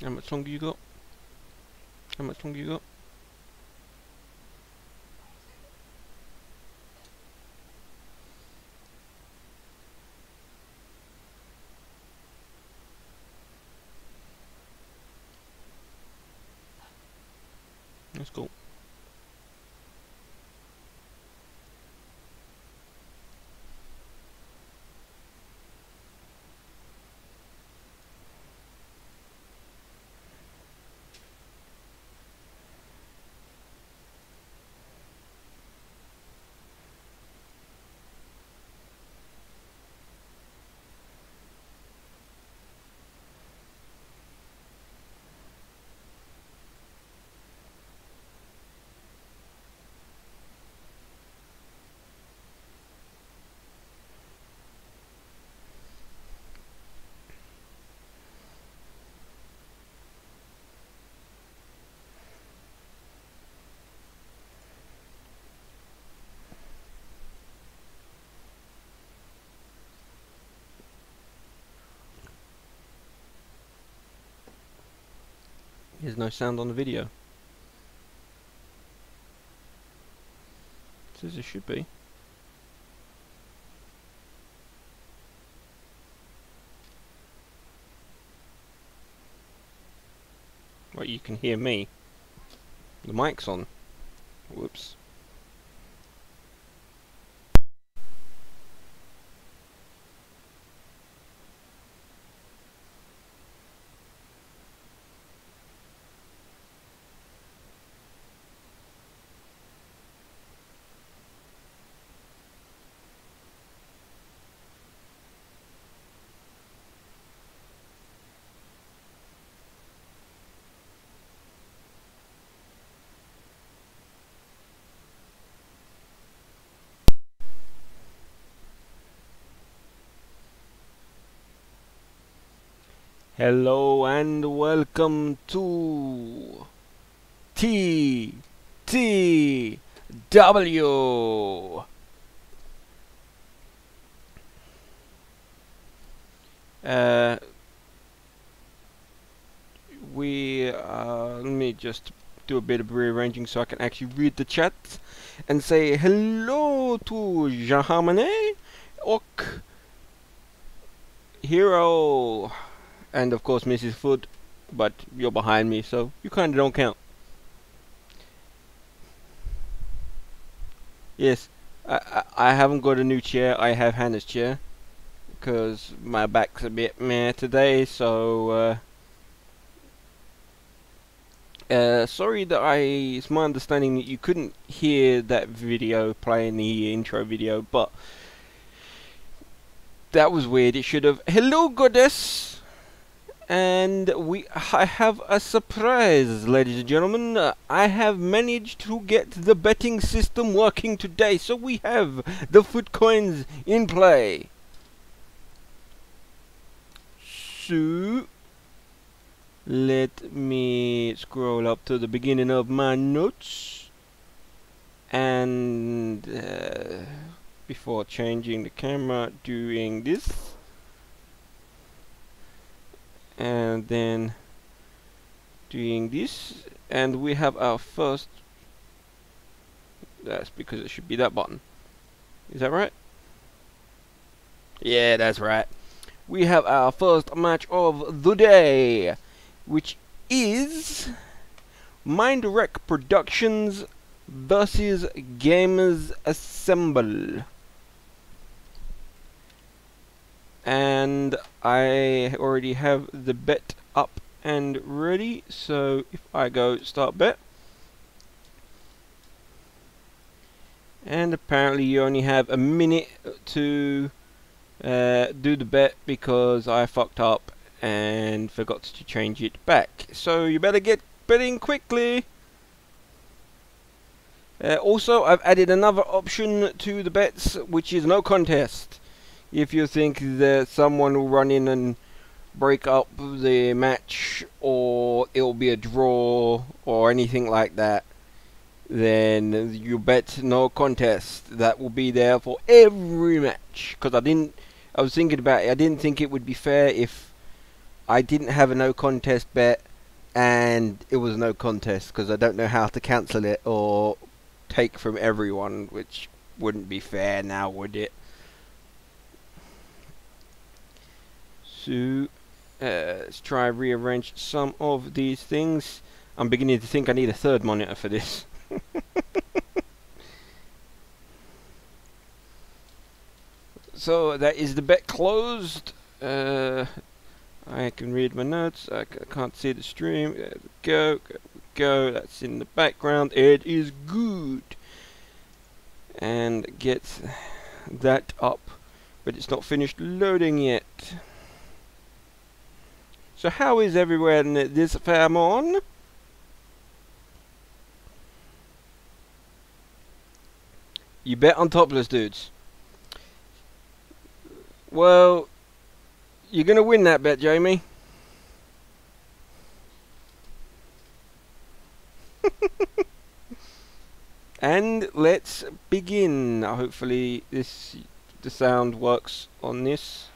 How much longer you got? How much longer you got? That's cool. There's no sound on the video. Says there should be. Right, you can hear me. The mic's on. Whoops. Hello and welcome to TTW. Let me just do a bit of rearranging so I can actually read the chat and say hello to Jahamane, Ok, Hero, and of course Mrs. Fudd, but you're behind me, so you kind of don't count. Yes, I haven't got a new chair. I have Hannah's chair because my back's a bit meh today. So sorry that it's my understanding that you couldn't hear that video playing the intro video, but that was weird. It should have. Hello, goddess. And I have a surprise, ladies and gentlemen. I have managed to get the betting system working today, so we have the Fudd Coins in play. So let me scroll up to the beginning of my notes, and before changing the camera, doing this. And then doing this, and we have our first. That's because it should be that button. Is that right? Yeah, that's right. We have our first match of the day, which is Mindwreck Productions versus Gamers Assemble. And I already have the bet up and ready, so if I go start bet, and apparently you only have a minute to do the bet because I fucked up and forgot to change it back, so you better get betting quickly. Also, I've added another option to the bets, which is no contest. If you think that someone will run in and break up the match, or it'll be a draw, or anything like that, then you bet no contest. That will be there for every match. Because I was thinking about it, I didn't think it would be fair if I didn't have a no contest bet, and it was no contest because I don't know how to cancel it or take from everyone, which wouldn't be fair now, would it? So let's try and rearrange some of these things. I'm beginning to think I need a third monitor for this. So that is the bet closed. I can read my notes. I can't see the stream. There we go. There we go. That's in the background. It is good. And get that up. But it's not finished loading yet. So how is everyone this fam on? You bet on topless dudes. Well, you're going to win that bet, Jamie. And let's begin. Hopefully the sound works on this.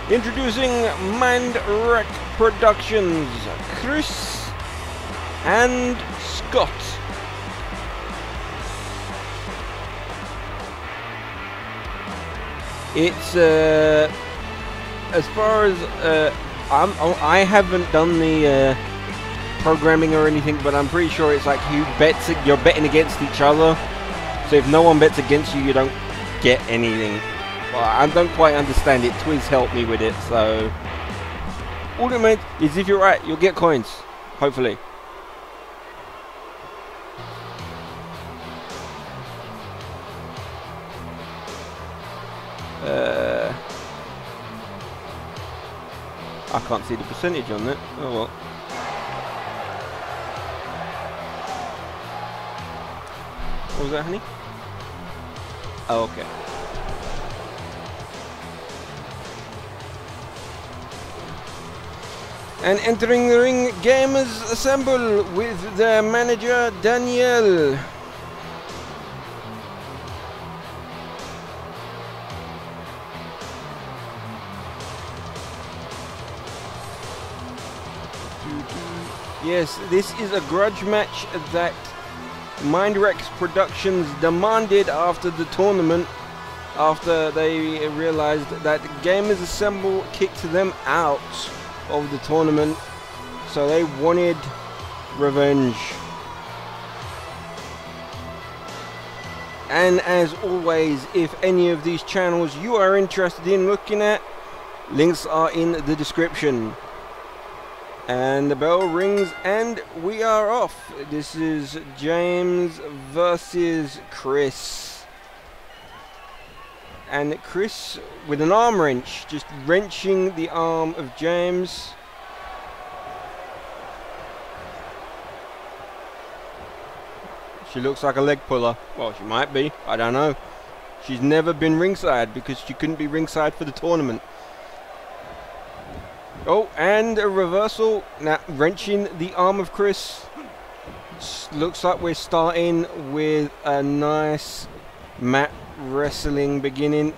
Introducing Mindwreck Productions, Chris and Scott. It's as far as I haven't done the programming or anything, but I'm pretty sure it's like you're betting against each other. So if no one bets against you, you don't get anything. Well, I don't quite understand it. Twiz helped me with it, so all it meant is if you're right, you'll get coins, hopefully. I can't see the percentage on that. Oh well. What was that, honey? Oh, okay. And entering the ring, gamers assemble with their manager Danielle. Yes, this is a grudge match that Mindwreck Productions demanded after the tournament, after they realized that Gamers Assemble kicked them out of the tournament, so they wanted revenge. And as always, if any of these channels you are interested in looking at, links are in the description. And the bell rings and we are off. This is James versus Chris. And Chris with an arm wrench, just wrenching the arm of James. She looks like a leg puller. Well, she might be. I don't know. She's never been ringside because she couldn't be ringside for the tournament. Oh, and a reversal. Now, wrenching the arm of Chris. Looks like we're starting with a nice mat wrestling beginning.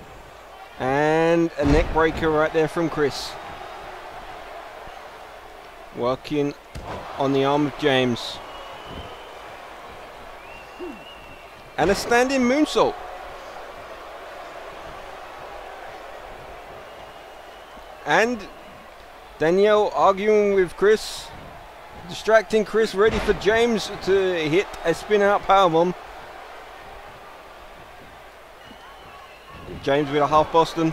And a neck breaker right there from Chris. Working on the arm of James. And a standing moonsault. And Danielle arguing with Chris, distracting Chris, ready for James to hit a spin out powerbomb. James with a half Boston.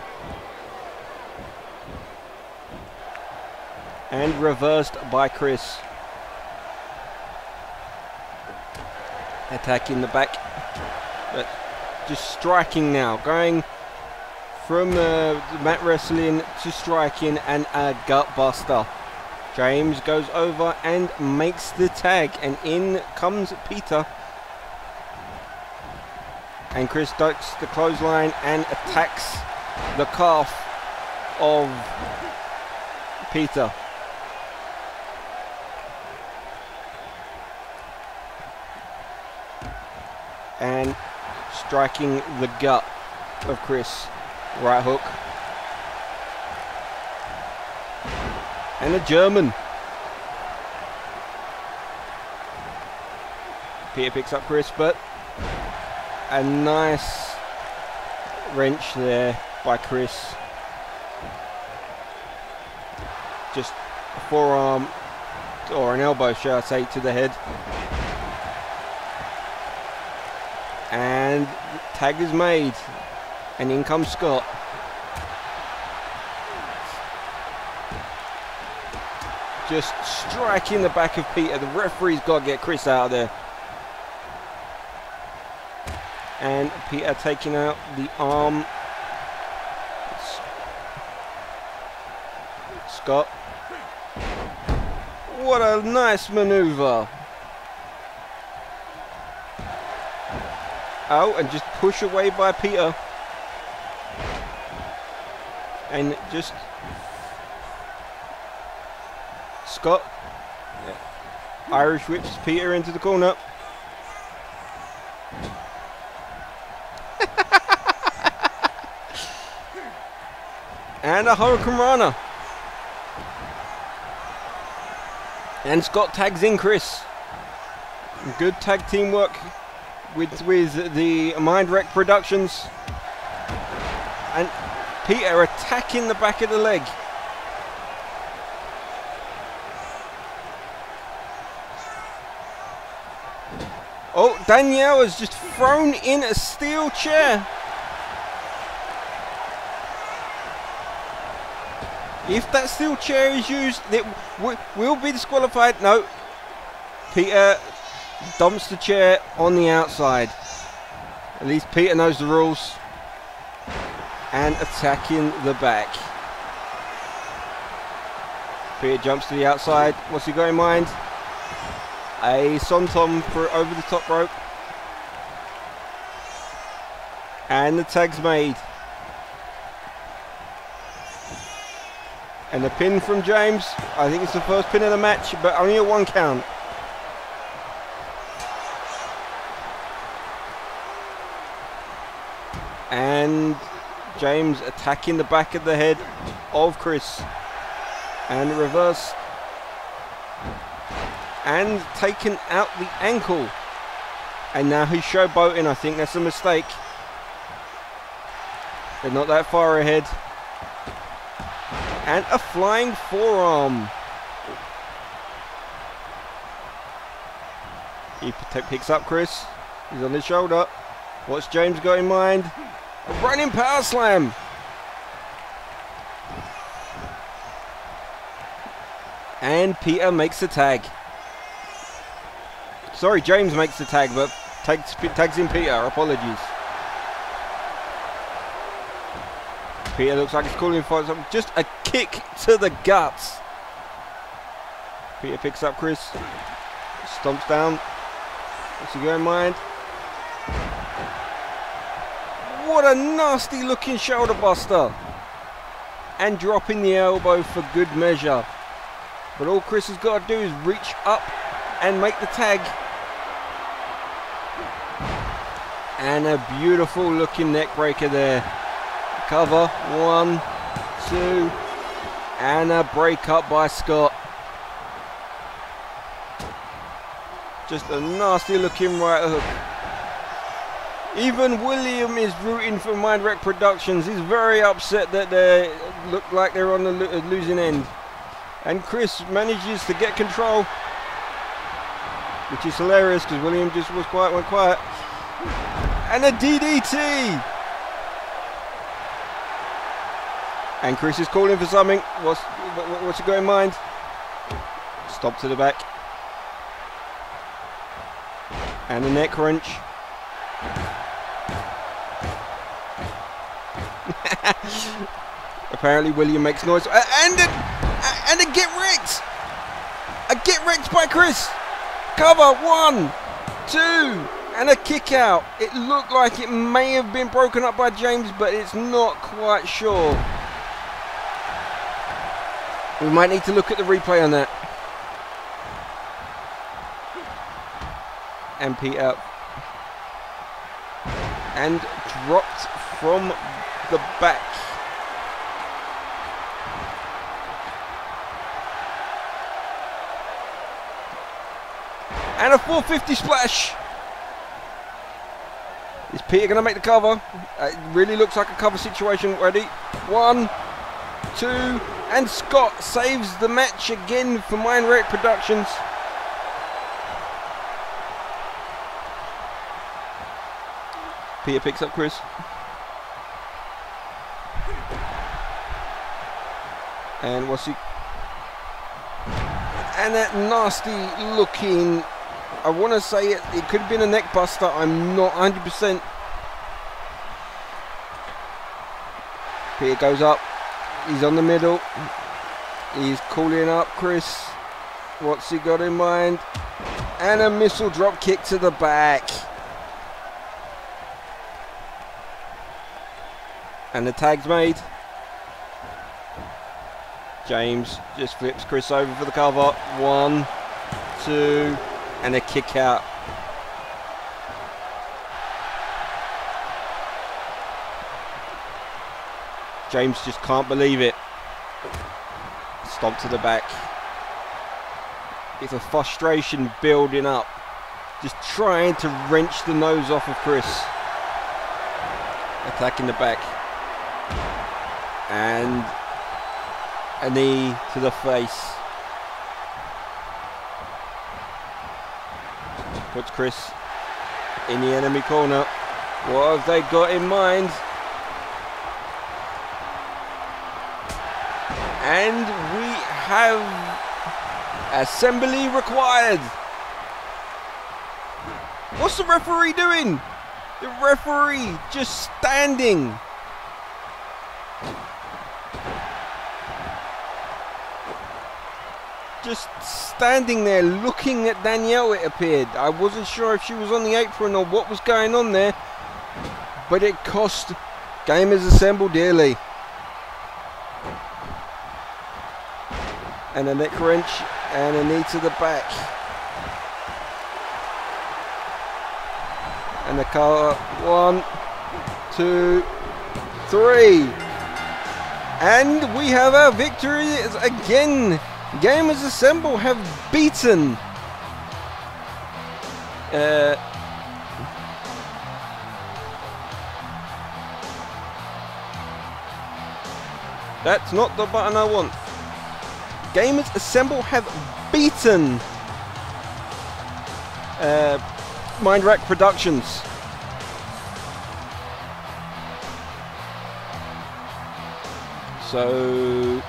And reversed by Chris. Attacking the back, but just striking now, going from mat wrestling to striking and a gut buster. James goes over and makes the tag, and in comes Peter. And Chris ducks the clothesline and attacks the calf of Peter. And striking the gut of Chris. Right hook. And a German. Peter picks up Chris, but a nice wrench there by Chris. Just a forearm, or an elbow, shall I say, to the head. And tag is made. And in comes Scott. Just striking the back of Peter. The referee's got to get Chris out of there. And Peter taking out the arm. Scott. What a nice maneuver. Oh, and just push away by Peter. And just Scott Irish whips Peter into the corner. And a Hurricane Rana. And Scott tags in Chris. Good tag teamwork with the Mind Wreck Productions. And Peter attacking the back of the leg. Oh, Danielle has just thrown in a steel chair. If that steel chair is used, it will be disqualified. No. Peter dumps the chair on the outside. At least Peter knows the rules. And attacking the back. Peter jumps to the outside. What's he got in mind? A Sontom for over the top rope. And the tag's made. And the pin from James. I think it's the first pin of the match, but only a 1 count. And James attacking the back of the head of Chris. And reverse. And taken out the ankle. And now he's showboating. I think that's a mistake. They're not that far ahead. And a flying forearm. He picks up Chris. He's on his shoulder. What's James got in mind? A running power slam. And Peter makes the tag. Sorry, James makes the tag, but tags in Peter. Apologies. Peter looks like he's calling for something. Just a kick to the guts. Peter picks up Chris. Stomps down. What's he got in mind? What a nasty looking shoulder buster. And dropping the elbow for good measure. But all Chris has got to do is reach up and make the tag. And a beautiful looking neck breaker there. Cover, 1, 2, and a break up by Scott. Just a nasty looking right hook. Even William is rooting for Mind Wreck Productions. He's very upset that they look like they're on the losing end. And Chris manages to get control, which is hilarious because William just went quiet. And a DDT. And Chris is calling for something. What's he got in mind? Stop to the back. And a neck wrench. Apparently William makes noise. And a get wrecked. A get wrecked by Chris. Cover, 1, 2. And a kick out. It looked like it may have been broken up by James, but it's not quite sure. We might need to look at the replay on that. And Peter. and dropped from the back. And a 450 splash. Is Peter going to make the cover? It really looks like a cover situation. Ready? 1, 2, and Scott saves the match again for Mindwreck Productions. Peter picks up Chris. And what's he? And that nasty looking, I want to say it could have been a neck buster. I'm not 100%. Peter goes up. He's on the middle. He's calling up Chris. What's he got in mind? And a missile drop kick to the back. And the tag's made. James just flips Chris over for the cover. 1, 2, and a kick out. James just can't believe it. Stomp to the back. It's a frustration building up. Just trying to wrench the nose off of Chris. Attacking the back. And a knee to the face. Puts Chris in the enemy corner. What have they got in mind? And we have assembly required. What's the referee doing? The referee just standing. Just standing there looking at Danielle, it appeared. I wasn't sure if she was on the apron or what was going on there, but it cost Gamers Assemble dearly. And a neck wrench and a knee to the back. And the car, 1, 2, 3. And we have our victory again. Gamers Assemble have beaten that's not the button I want. Gamers Assemble have beaten Mindwreck Productions. So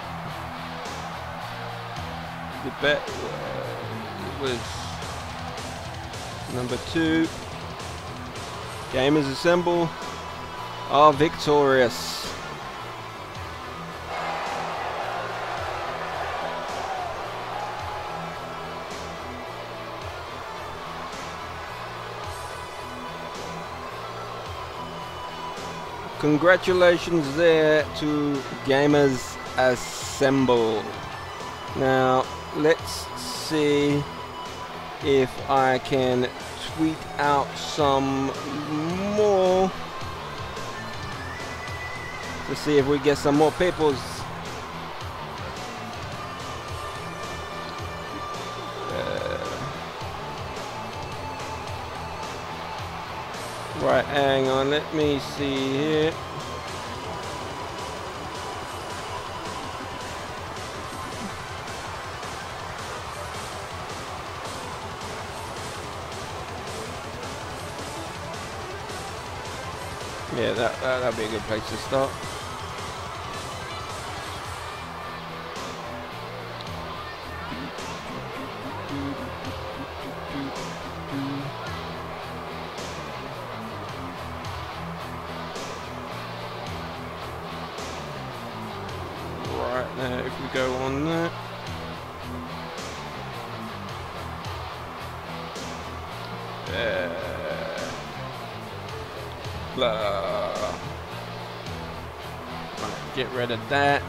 the bet was number 2. Gamers Assemble are victorious. Congratulations there to Gamers Assemble. Now let's see if I can tweet out some more to see if we get some more peoples. Right, hang on, let me see here. Yeah, that'd be a good place to start. Right now, if we go on that. Right, get rid of that.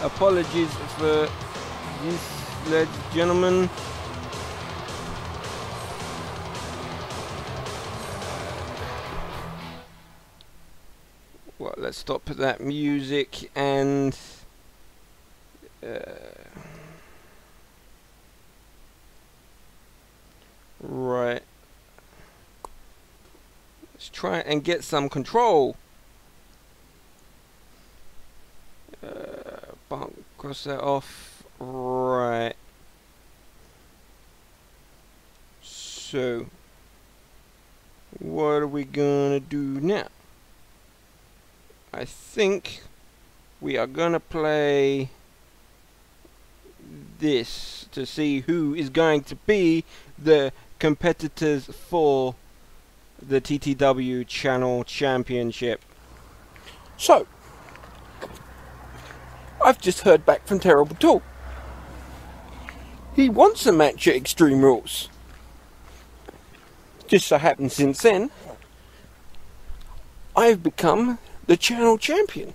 Apologies for this, ladies and gentlemen. Well, let's stop that music and right. Let's try and get some control. Cross that off. Right. So, what are we gonna do now? I think we are gonna play this to see who is going to be the competitors for the TTW Channel Championship. So, I've just heard back from Terrible Tool. He wants a match at Extreme Rules. Just so happens since then, I've become the channel champion.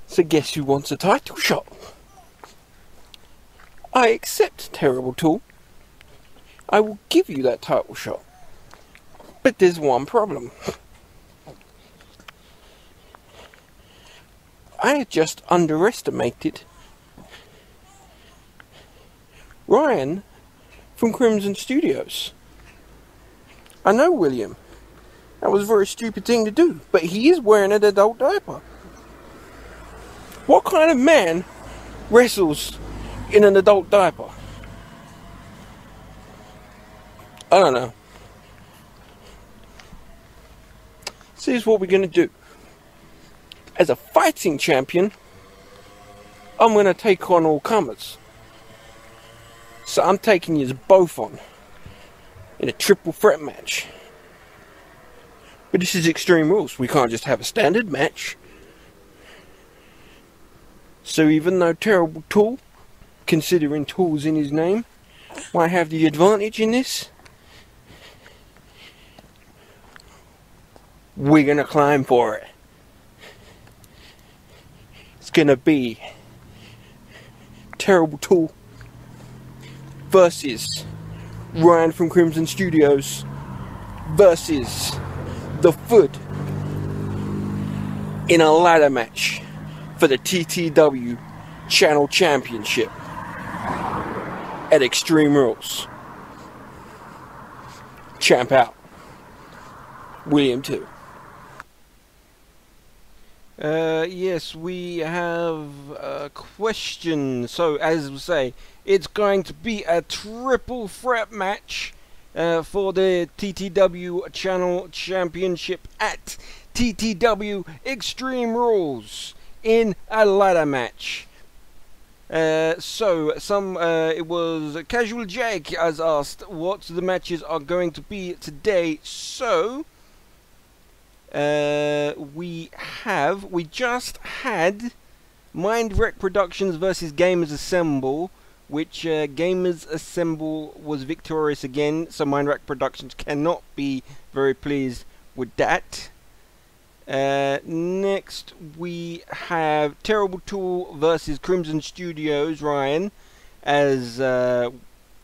So guess who wants a title shot? I accept, Terrible Tool. I will give you that title shot. But there's one problem. I had just underestimated Ryan from Crimson Studios. I know, William. That was a very stupid thing to do, but he is wearing an adult diaper. What kind of man wrestles in an adult diaper? I don't know. So here's what we're going to do. As a fighting champion, I'm going to take on all comers. So I'm taking you both on in a triple threat match. But this is Extreme Rules. We can't just have a standard match. So even though Terrible Tool, considering Tool's in his name, might have the advantage in this, we're going to climb for it. It's going to be Terrible Tool versus Ryan from Crimson Studios versus the Fudd in a ladder match for the TTW Channel Championship at Extreme Rules. Champ out. William 2. Yes, we have a question. So, as we say, it's going to be a triple threat match for the TTW Channel Championship at TTW Extreme Rules in a ladder match. It was Casual Jake has asked what the matches are going to be today. So, we just had Mind Wreck Productions versus Gamers Assemble, which Gamers Assemble was victorious again, so Mind Wreck Productions cannot be very pleased with that. Next we have Terrible Tool versus Crimson Studios, Ryan, as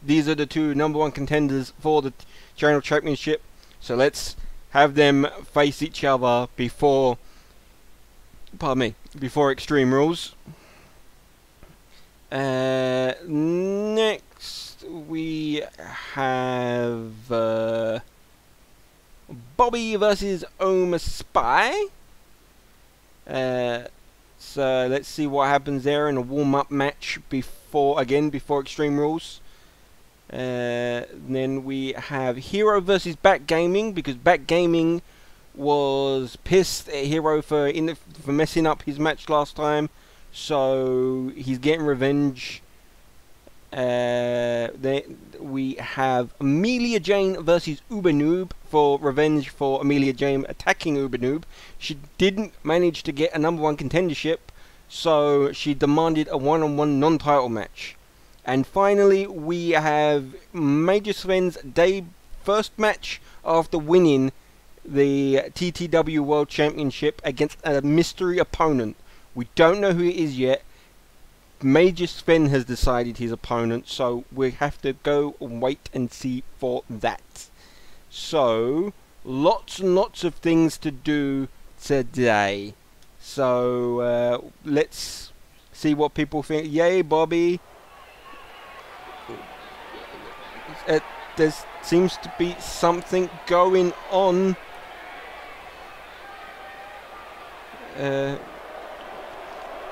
these are the two #1 contenders for the Channel Championship, so let's have them face each other before Extreme Rules. Next we have Bobby versus Oma Spy. So let's see what happens there in a warm-up match before Extreme Rules. Then we have Hero versus Back Gaming, because Back Gaming was pissed at Hero for messing up his match last time, so he's getting revenge. Then we have Amelia Jane versus Uber Noob for revenge for Amelia Jane attacking Uber Noob. She didn't manage to get a #1 contendership, so she demanded a one-on-one non-title match. And finally, we have Major Sven's first match after winning the TTW World Championship against a mystery opponent. We don't know who it is yet. Major Sven has decided his opponent, so we have to go and wait and see for that. So, lots and lots of things to do today. So let's see what people think. Yay, Bobby. There seems to be something going on.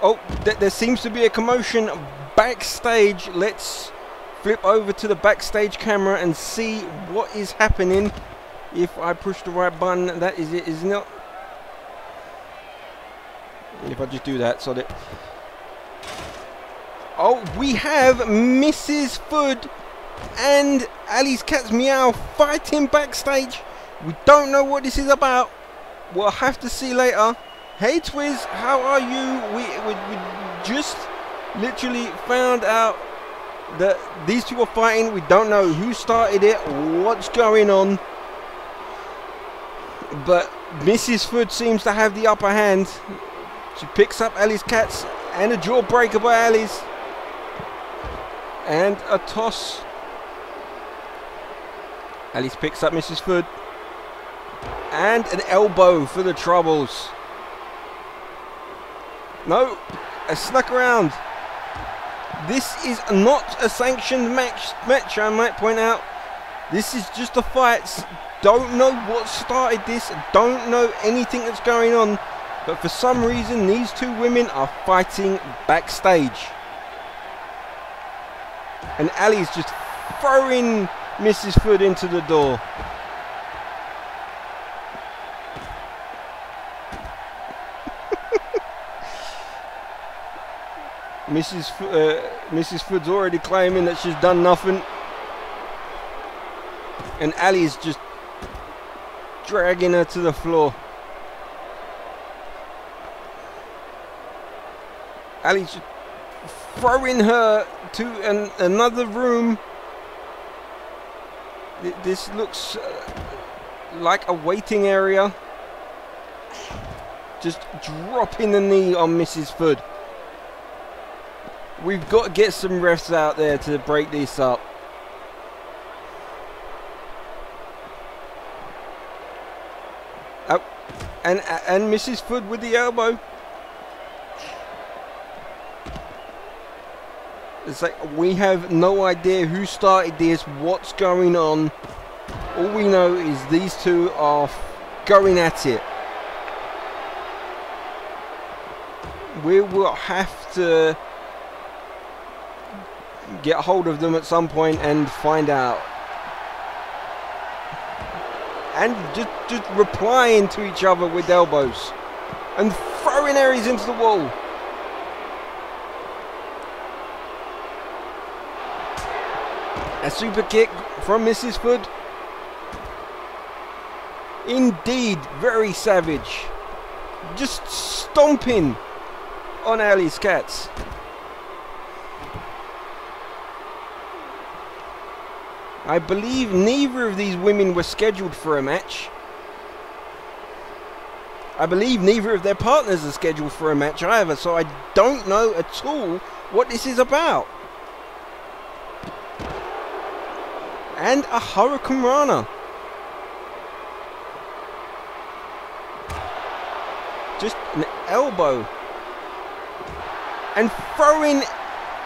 Oh, there seems to be a commotion backstage. Let's flip over to the backstage camera and see what is happening. If I push the right button, that is it, isn't it? If I just do that, so that... Oh, we have Mrs. Fudd and Ali's Cat's Meow fighting backstage. We don't know what this is about. We'll have to see later. Hey Twiz, how are you? We just literally found out that these two are fighting. We don't know who started it, what's going on. But Mrs. Fudd seems to have the upper hand. She picks up Ali's Cats and a jawbreaker by Ali's. And a toss. Alice picks up Mrs. Fudd. And an elbow for the Troubles. No, a snuck around. This is not a sanctioned match, I might point out. This is just a fight. Don't know what started this. Don't know anything that's going on. But for some reason, these two women are fighting backstage. And Ali's just throwing Mrs. Fudd into the door. Mrs. Fudd's already claiming that she's done nothing. And Ali's just dragging her to the floor. Ali's just throwing her to another room. This looks like a waiting area. Just dropping the knee on Mrs. Fudd. We've got to get some refs out there to break this up. Oh, and Mrs. Fudd with the elbow. It's like we have no idea who started this, what's going on. All we know is these two are going at it. We will have to get hold of them at some point and find out. And just replying to each other with elbows. And throwing Aries into the wall. A super kick from Mrs. Fudd. Indeed, very savage. Just stomping on Ali's Cats. I believe neither of these women were scheduled for a match. I believe neither of their partners are scheduled for a match either, so I don't know at all what this is about. And a Hurricane Rana. Just an elbow. And throwing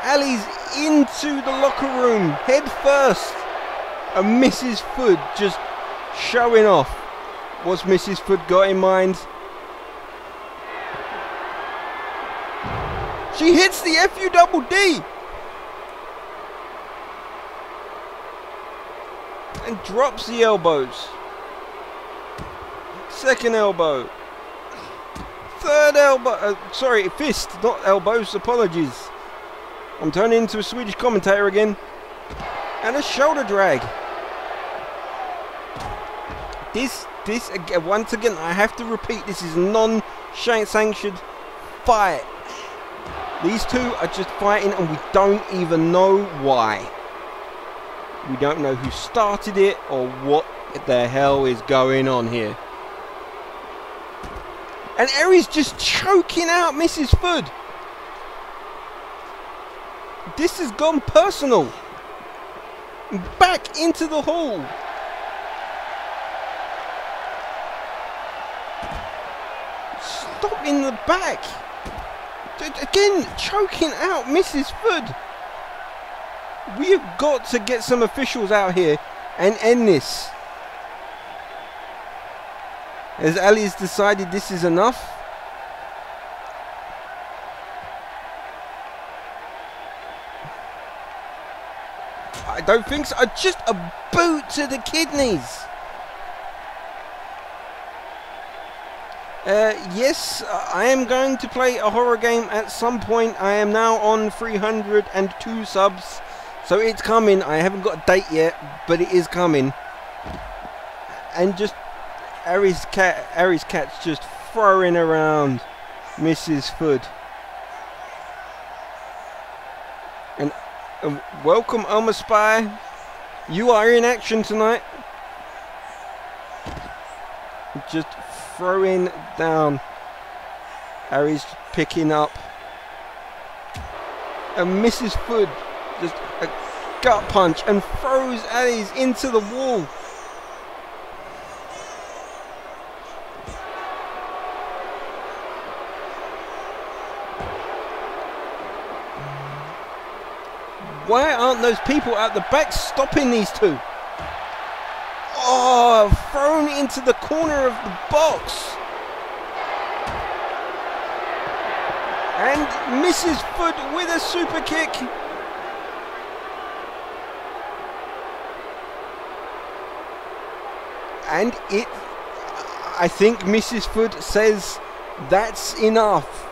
Ali's into the locker room head first. And Mrs. Fudd just showing off. What's Mrs. Fudd got in mind? She hits the FUDD. And drops the elbows. Second elbow. Third elbow. Sorry, fist, not elbows. Apologies. I'm turning into a Swedish commentator again. And a shoulder drag. This once again, I have to repeat, this is non-sanctioned fight. These two are just fighting and we don't even know why. We don't know who started it or what the hell is going on here. And Aries just choking out Mrs. Fudd. This has gone personal. Back into the hall. in the back. Again, choking out Mrs. Fudd. We've got to get some officials out here and end this. As Ali's decided this is enough. I don't think so. Just a boot to the kidneys. Yes, I am going to play a horror game at some point. I am now on 302 subs. So it's coming. I haven't got a date yet, but it is coming. And just Ari's cat's just throwing around Mrs. Fudd. And welcome, Oma Spy. You are in action tonight. Just throwing down. Ari's picking up. And Mrs. Fudd just a gut punch and throws Ali's into the wall. Why aren't those people at the back stopping these two? Oh, thrown into the corner of the box. And Mrs. Fudd with a super kick. And I think Mrs. Fudd says that's enough.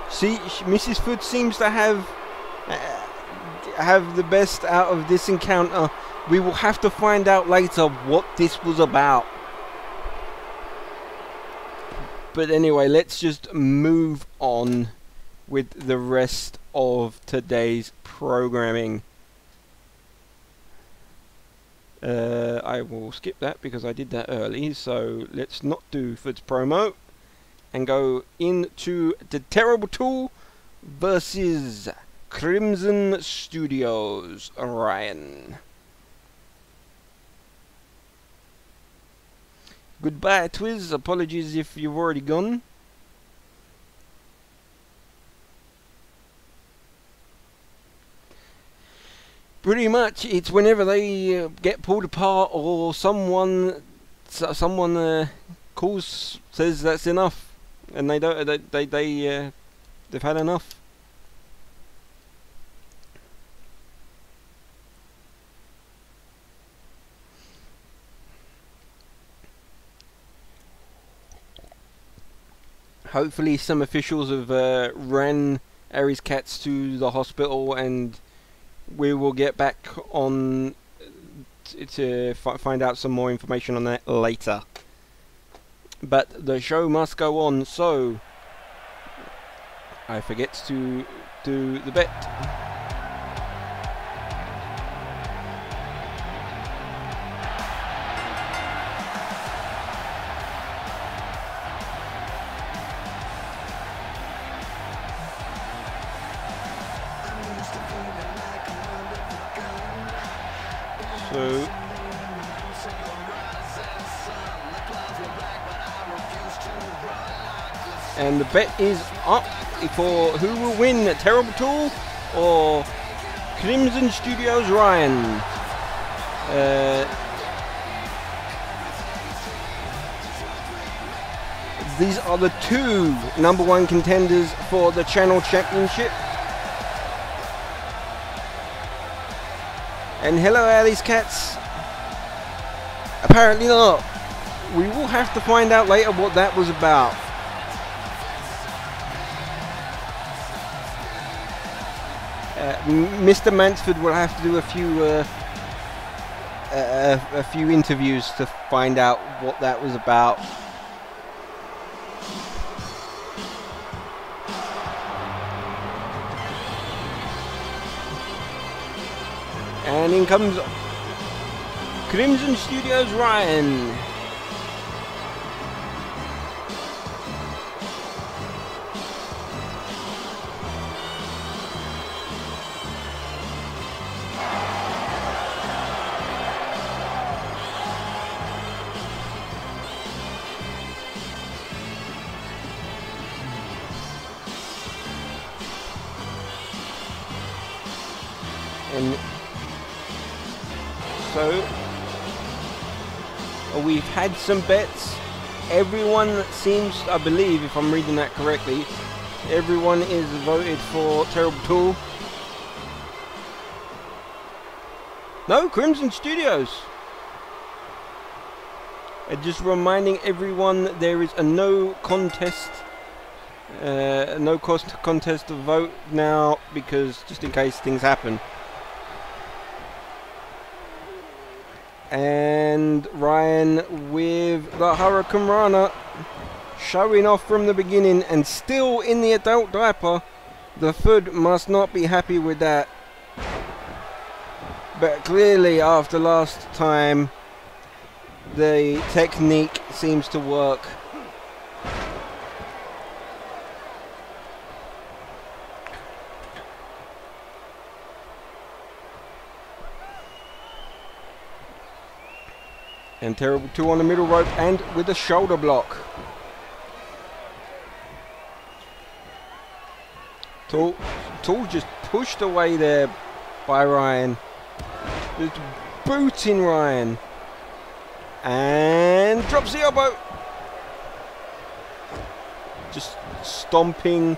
See, Mrs. Fudd seems to have the best out of this encounter. We will have to find out later what this was about. But anyway, let's just move on with the rest of today's programming. I will skip that because I did that early, so let's not do Fudd's promo and go into the Terrible Tool versus Crimson Studios Ryan. Goodbye, Twiz. Apologies if you've already gone. Pretty much, it's whenever they get pulled apart or someone calls, says that's enough, and they don't. They've had enough. Hopefully some officials have ran Ari's cats to the hospital, and we will get back on to find out some more information on that later. But the show must go on, so I forget to do the bet. So and the bet is up for who will win, Terrible Tool or Crimson Studios Ryan. These are the two #1 contenders for the channel championship. And hello, Ali's cats. Apparently not. We will have to find out later what that was about. Mr. Mansford will have to do a few interviews to find out what that was about. And in comes Crimson Studios Ryan. So we've had some bets. Everyone seems, I believe, if I'm reading that correctly, everyone is voted for Terrible Tool. No, Crimson Studios. Just reminding everyone there is a no contest, contest to vote now, because just in case things happen. And Ryan with the Hurricane Rana, showing off from the beginning and still in the adult diaper. The Fudd must not be happy with that. But clearly after last time, the technique seems to work. And Terrible 2 on the middle rope and with a shoulder block. Tool just pushed away there by Ryan. Just booting Ryan. And drops the elbow. Just stomping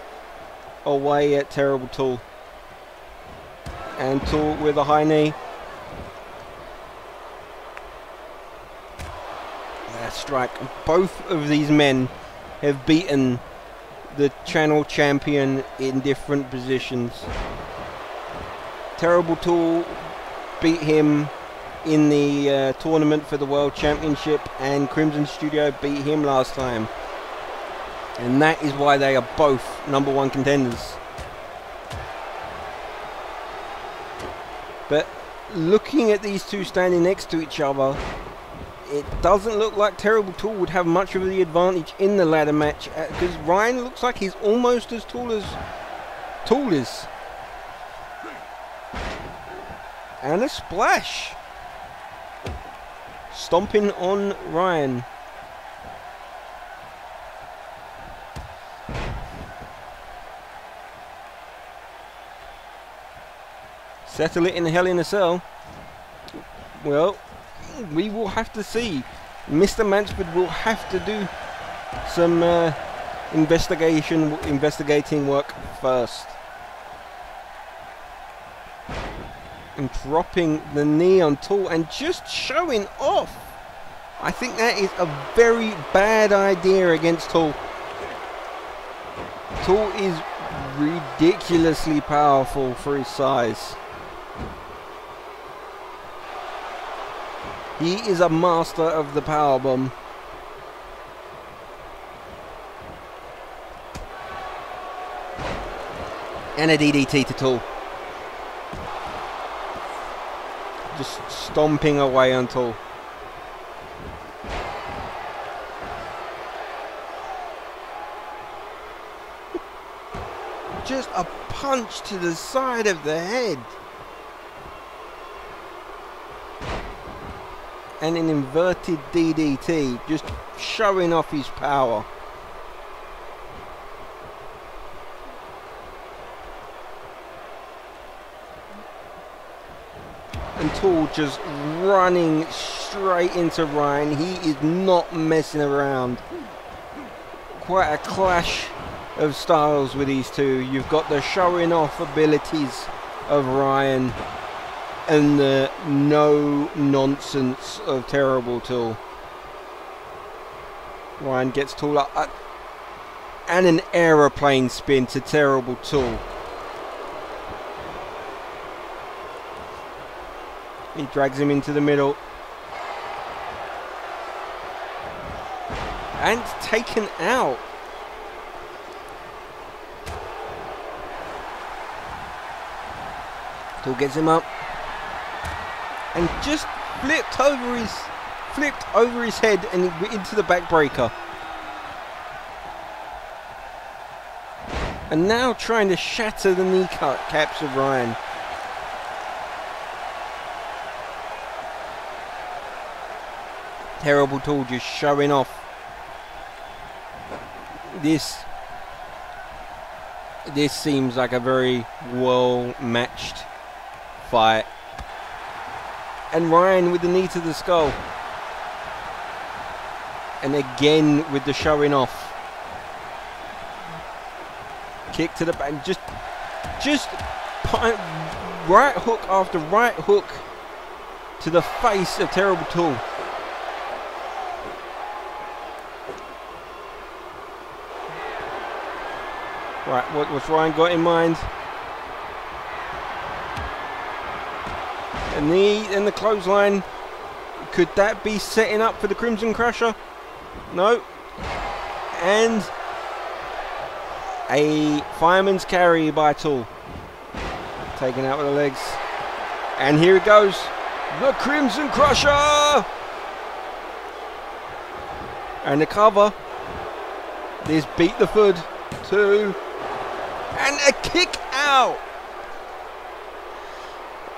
away at Terrible Tool. And Tool with a high knee. Strike. Both of these men have beaten the channel champion in different positions. Terrible Tool beat him in the tournament for the World Championship, and Crimson Studio beat him last time. And that is why they are both #1 contenders. But looking at these two standing next to each other, it doesn't look like Terrible Tool would have much of the advantage in the ladder match, because Ryan looks like he's almost as tall as Tool is. And a splash. Stomping on Ryan. Settle it in Hell in a Cell. Well, we will have to see. Mr. Mansford will have to do some investigating work first. And dropping the knee on Tool and just showing off. I think that is a very bad idea against Tool. Tool is ridiculously powerful for his size. He is a master of the powerbomb. And a DDT to Tool. Just stomping away on Tool. Just a punch to the side of the head. And an inverted DDT, just showing off his power. And Tool just running straight into Ryan. He is not messing around. Quite a clash of styles with these two. You've got the showing off abilities of Ryan and the no nonsense of Terrible Tool. Ryan gets Tool up and an aeroplane spin to Terrible Tool. He drags him into the middle. And taken out. Tool gets him up. And just flipped over his head and into the backbreaker. And now trying to shatter the kneecaps of Ryan. Terrible Tool just showing off. This seems like a very well matched fight. And Ryan with the knee to the skull. And again with the showing off. Kick to the back. Just right hook after right hook to the face of Terrible Tool. Right, what's Ryan got in mind? A knee and the clothesline. Could that be setting up for the Crimson Crusher? No. And a fireman's carry by Tool. Taken out with the legs. And here it goes. The Crimson Crusher! And the cover. This beat the Fudd. 2. And a kick out!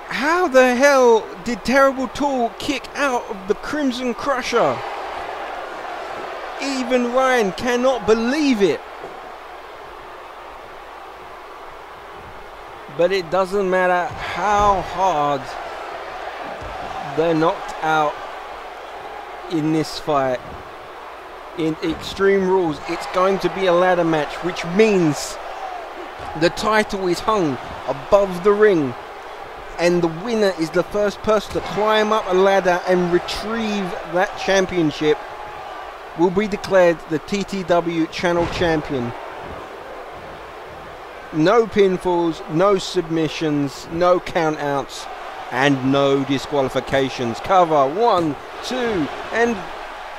How the hell did Terrible Tool kick out of the Crimson Crusher? Even Ryan cannot believe it. But it doesn't matter how hard they're knocked out in this fight. In Extreme Rules, it's going to be a ladder match, which means the title is hung above the ring. And the winner is the first person to climb up a ladder and retrieve that championship will be declared the TTW Channel Champion. No pinfalls, no submissions, no countouts, and no disqualifications. Cover, 1, 2, and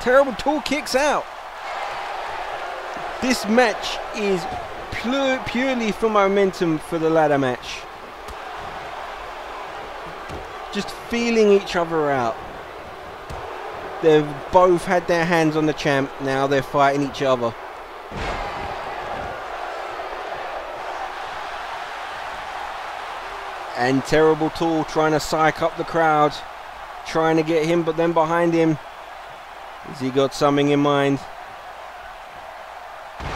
Terrible Tool kicks out. This match is purely for momentum for the ladder match. Just feeling each other out. They've both had their hands on the champ, now they're fighting each other. And Terrible Tool trying to psych up the crowd, trying to get him, but then behind him, has he got something in mind?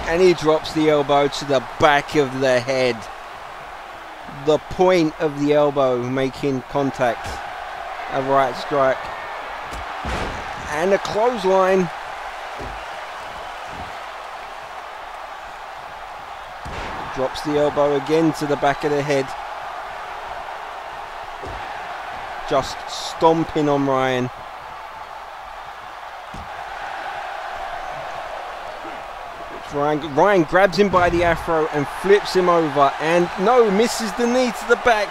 And he drops the elbow to the back of the head. The point of the elbow making contact. A right strike. And a clothesline. Drops the elbow again to the back of the head. Just stomping on Ryan. Ryan grabs him by the afro and flips him over, and no, misses the knee to the back.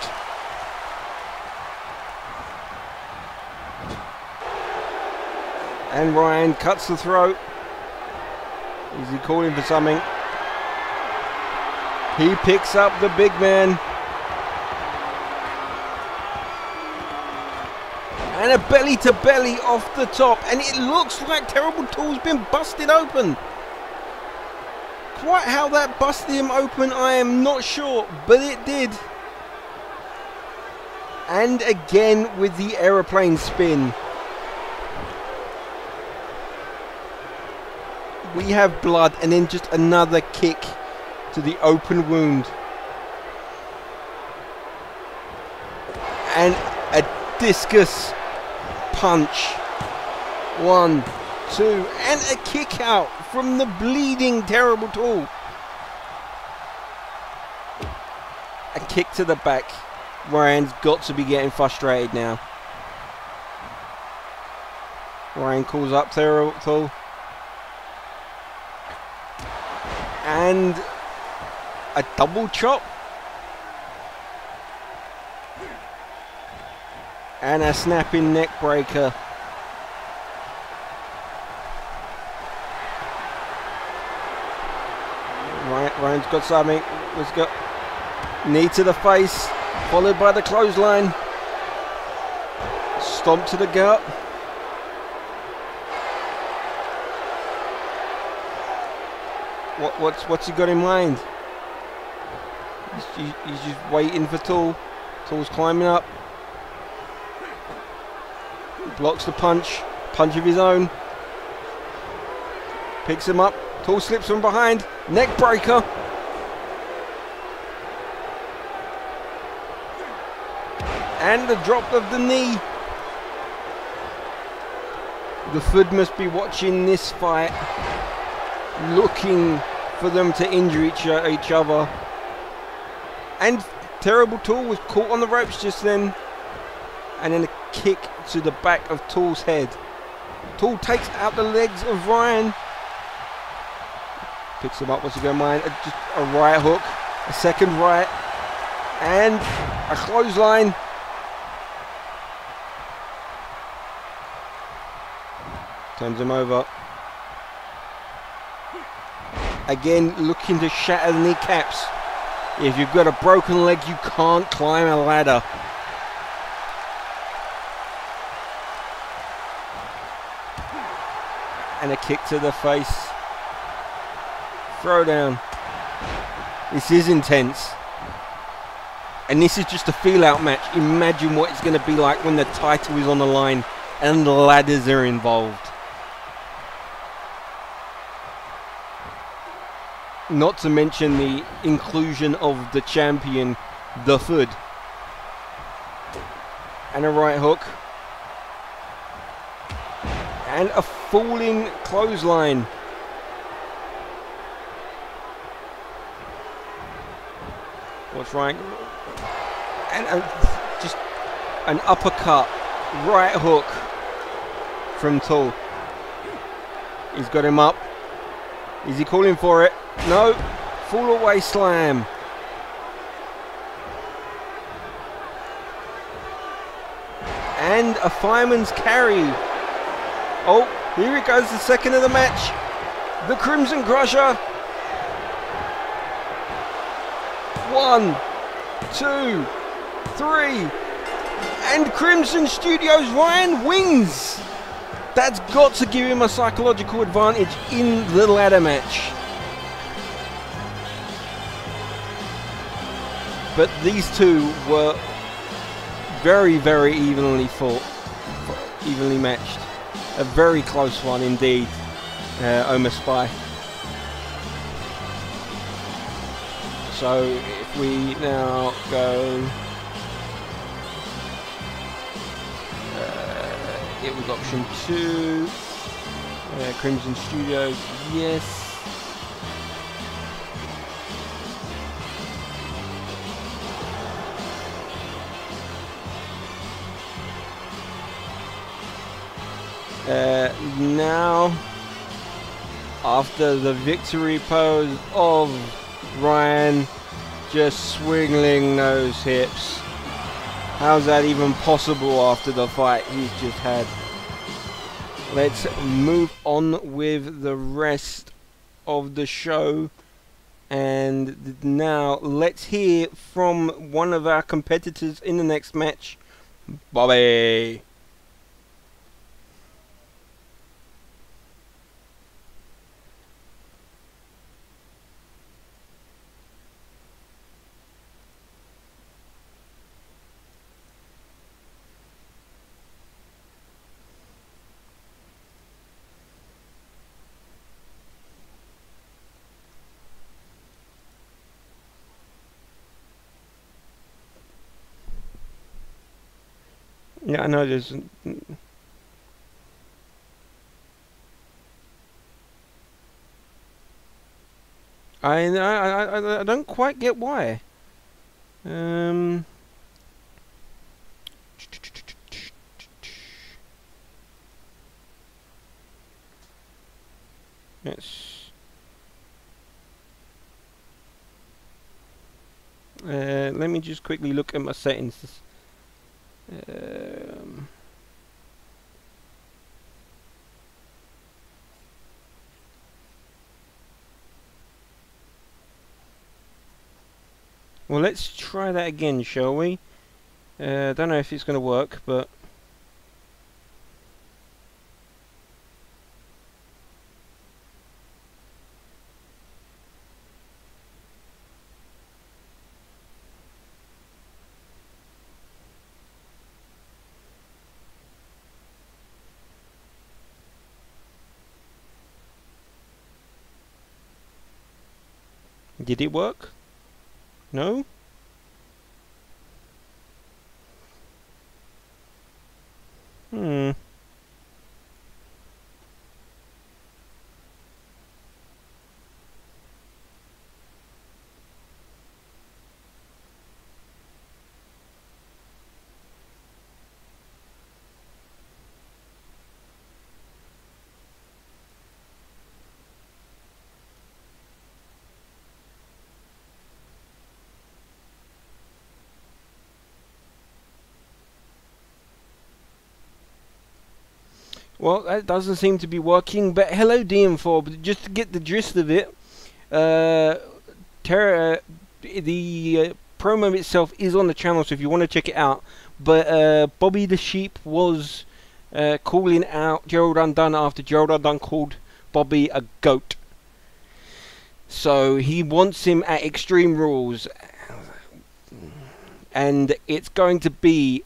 And Ryan cuts the throat. Is he calling for something? He picks up the big man. And a belly to belly off the top, and it looks like Terrible Tool's been busted open. Quite how that busted him open, I am not sure, but it did. And again with the aeroplane spin. We have blood and then just another kick to the open wound. And a discus punch. 1, 2, and a kick out from the bleeding Terrible Tool. A kick to the back. Ryan's got to be getting frustrated now. Ryan calls up Terrible Tool. And a double chop. And a snapping neck breaker. Ryan's got something. Let's go. Knee to the face, followed by the clothesline. Stomp to the gut. What's he got in mind? He's just waiting for Tool. Tool's climbing up. Blocks the punch. Punch of his own. Picks him up. Tool slips from behind. Neck breaker. And the drop of the knee. The Fudd must be watching this fight, looking for them to injure each other. And Terrible Tool was caught on the ropes just then. And then a kick to the back of Tool's head. Tool takes out the legs of Ryan. Picks him up, what's he going to mind? Just a right hook, a second right, and a clothesline. Turns him over. Again, looking to shatter the kneecaps. If you've got a broken leg, you can't climb a ladder. And a kick to the face. Throw down. This is intense. And this is just a feel-out match. Imagine what it's going to be like when the title is on the line and the ladders are involved. Not to mention the inclusion of the champion, the Fudd. And a right hook. And a falling clothesline. What's right? And just an uppercut. Right hook from Tool. He's got him up. Is he calling for it? No. Fall away slam. And a fireman's carry. Oh, here it goes, the second of the match. The Crimson Crusher. 1, 2, 3. And Crimson Studios Ryan wins. That's got to give him a psychological advantage in the ladder match. But these two were very, very evenly fought, evenly matched. A very close one indeed, Omar Spy. So if we now go, it was option 2, Crimson Studios, yes. Now, after the victory pose of Ryan, just swinging those hips. How's that even possible after the fight he's just had? Let's move on with the rest of the show. And now let's hear from one of our competitors in the next match, Bobby. Yeah, I know there's... I don't quite get why. Yes. Let me just quickly look at my settings. Well, let's try that again, shall we? Don't know if it's going to work, but... Did it work? No? Well, that doesn't seem to be working, but hello DM4, but just to get the gist of it, the promo itself is on the channel, so if you want to check it out, but Bobby the Sheep was calling out Gerald Undone after Gerald Undone called Bobby a goat. So he wants him at Extreme Rules, and it's going to be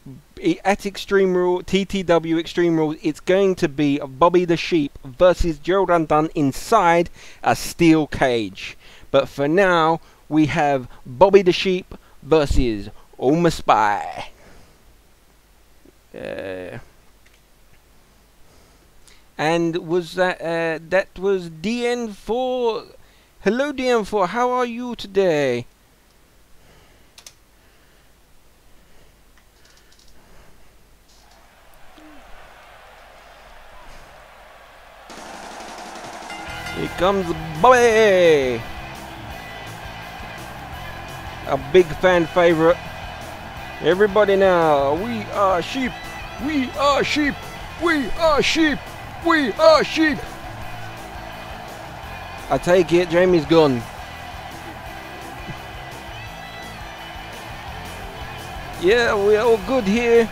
at Extreme Rule, TTW Extreme Rules, it's going to be Bobby the Sheep versus Gerald Undone inside a steel cage. But for now, we have Bobby the Sheep versus Oma Spy. And was that that was DN4. Hello DN4, how are you today? Here comes Bobby! A big fan favorite. Everybody now, we are sheep! We are sheep! We are sheep! We are sheep! I take it, Jamie's gone. Yeah, we're all good here.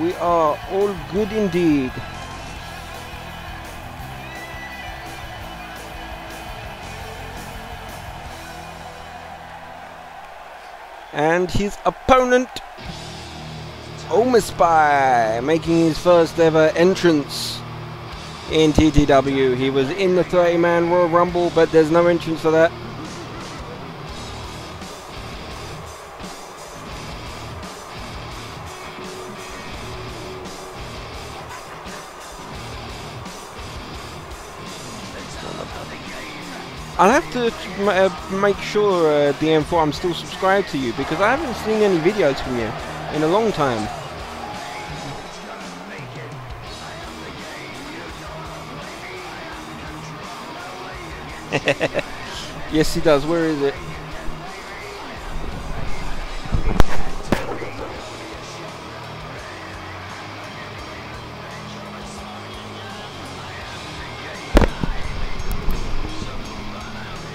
We are all good indeed. And his opponent, Oma Spy, making his first ever entrance in TTW. He was in the 30-man Royal Rumble, but there's no entrance for that. I'll have to make sure, DM4, I'm still subscribed to you, because I haven't seen any videos from you in a long time. Yes, he does. Where is it?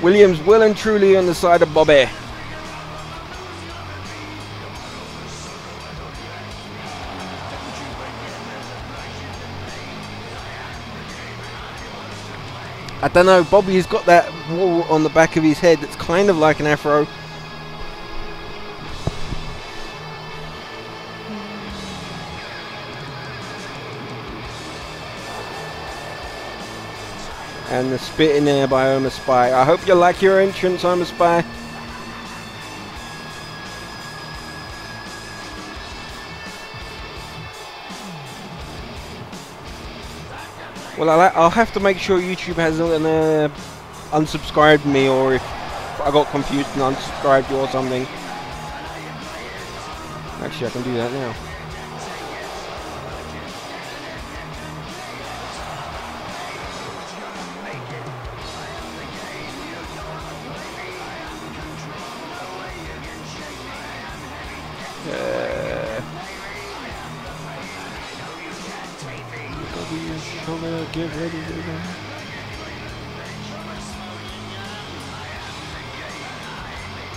Williams well and truly on the side of Bobby. I don't know, Bobby's got that wall on the back of his head that's kind of like an afro. And the spit in there by Oma Spy. I hope you like your entrance, Oma Spy. Well, I'll have to make sure YouTube hasn't unsubscribed me, or if I got confused and unsubscribed you or something. Actually, I can do that now. Get ready,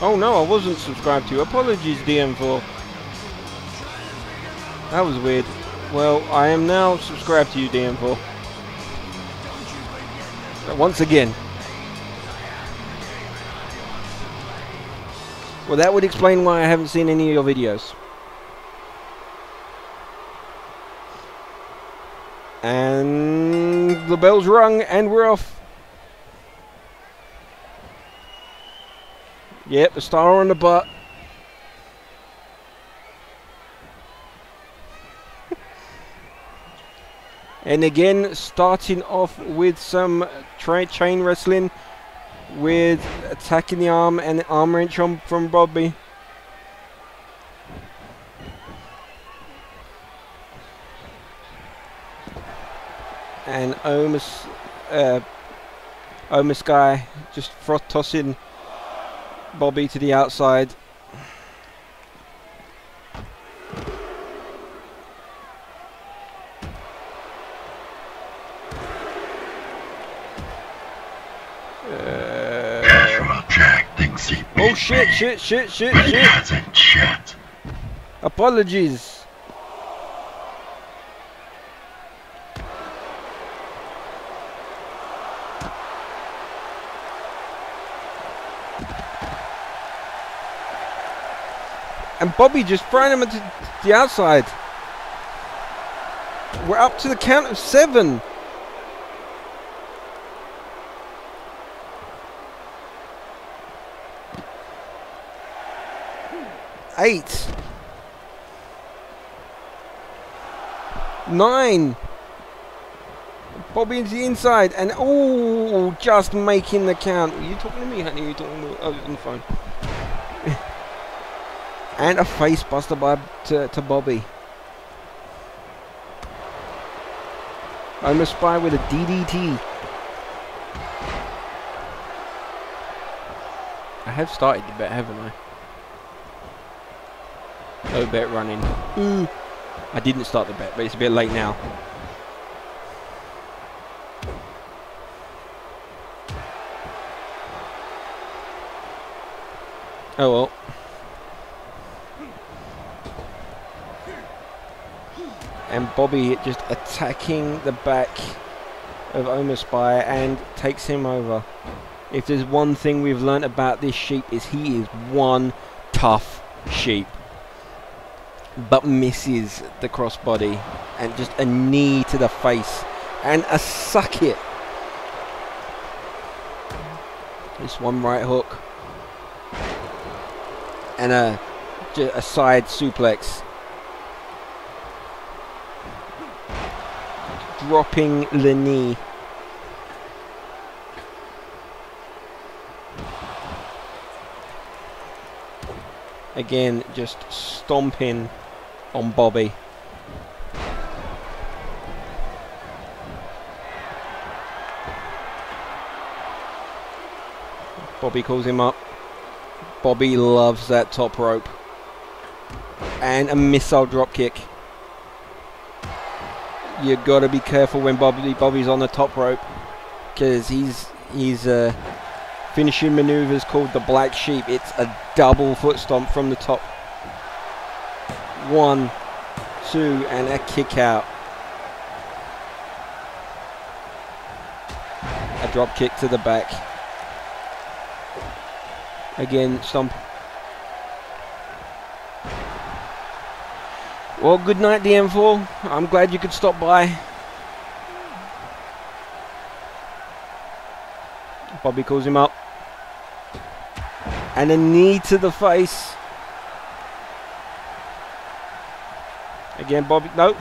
oh no, I wasn't subscribed to you. Apologies, DM4. That was weird. Well, I am now subscribed to you, DM4. Once again. Well, that would explain why I haven't seen any of your videos. And the bell's rung and we're off. Yep, the star on the butt. And again, starting off with some chain wrestling, with attacking the arm and the arm wrench from Bobby. And Oma Sky just froth tossing Bobby to the outside. Casual Jack thinks he beat Oh shit, me, shit. but he hasn't yet. Apologies. And Bobby just throwing him into the outside. We're up to the count of 7. Eight. 9. Bobby into the inside, and oh, just making the count. Are you talking to me, honey? Are you talking to me? Oh, on the phone. And a face buster by to Bobby. Almost Spy with a DDT. I have started the bet, haven't I? No bet running. Ooh. I didn't start the bet, but it's a bit late now. Oh well. And Bobby just attacking the back of Omar Spy and takes him over. If there's one thing we've learnt about this sheep, is he is one tough sheep. But misses the crossbody and just a knee to the face and a suck it. Just one right hook and a side suplex. Dropping the knee. Again, just stomping on Bobby. Bobby calls him up. Bobby loves that top rope. And a missile drop kick. You gotta be careful when Bobby's on the top rope, because he's finishing maneuvers called the Black Sheep. It's a double foot stomp from the top. 1, 2, and a kick out. A drop kick to the back. Again, stomp. Well, good night, DM4. I'm glad you could stop by. Bobby calls him up. And a knee to the face. Again, Bobby. Nope.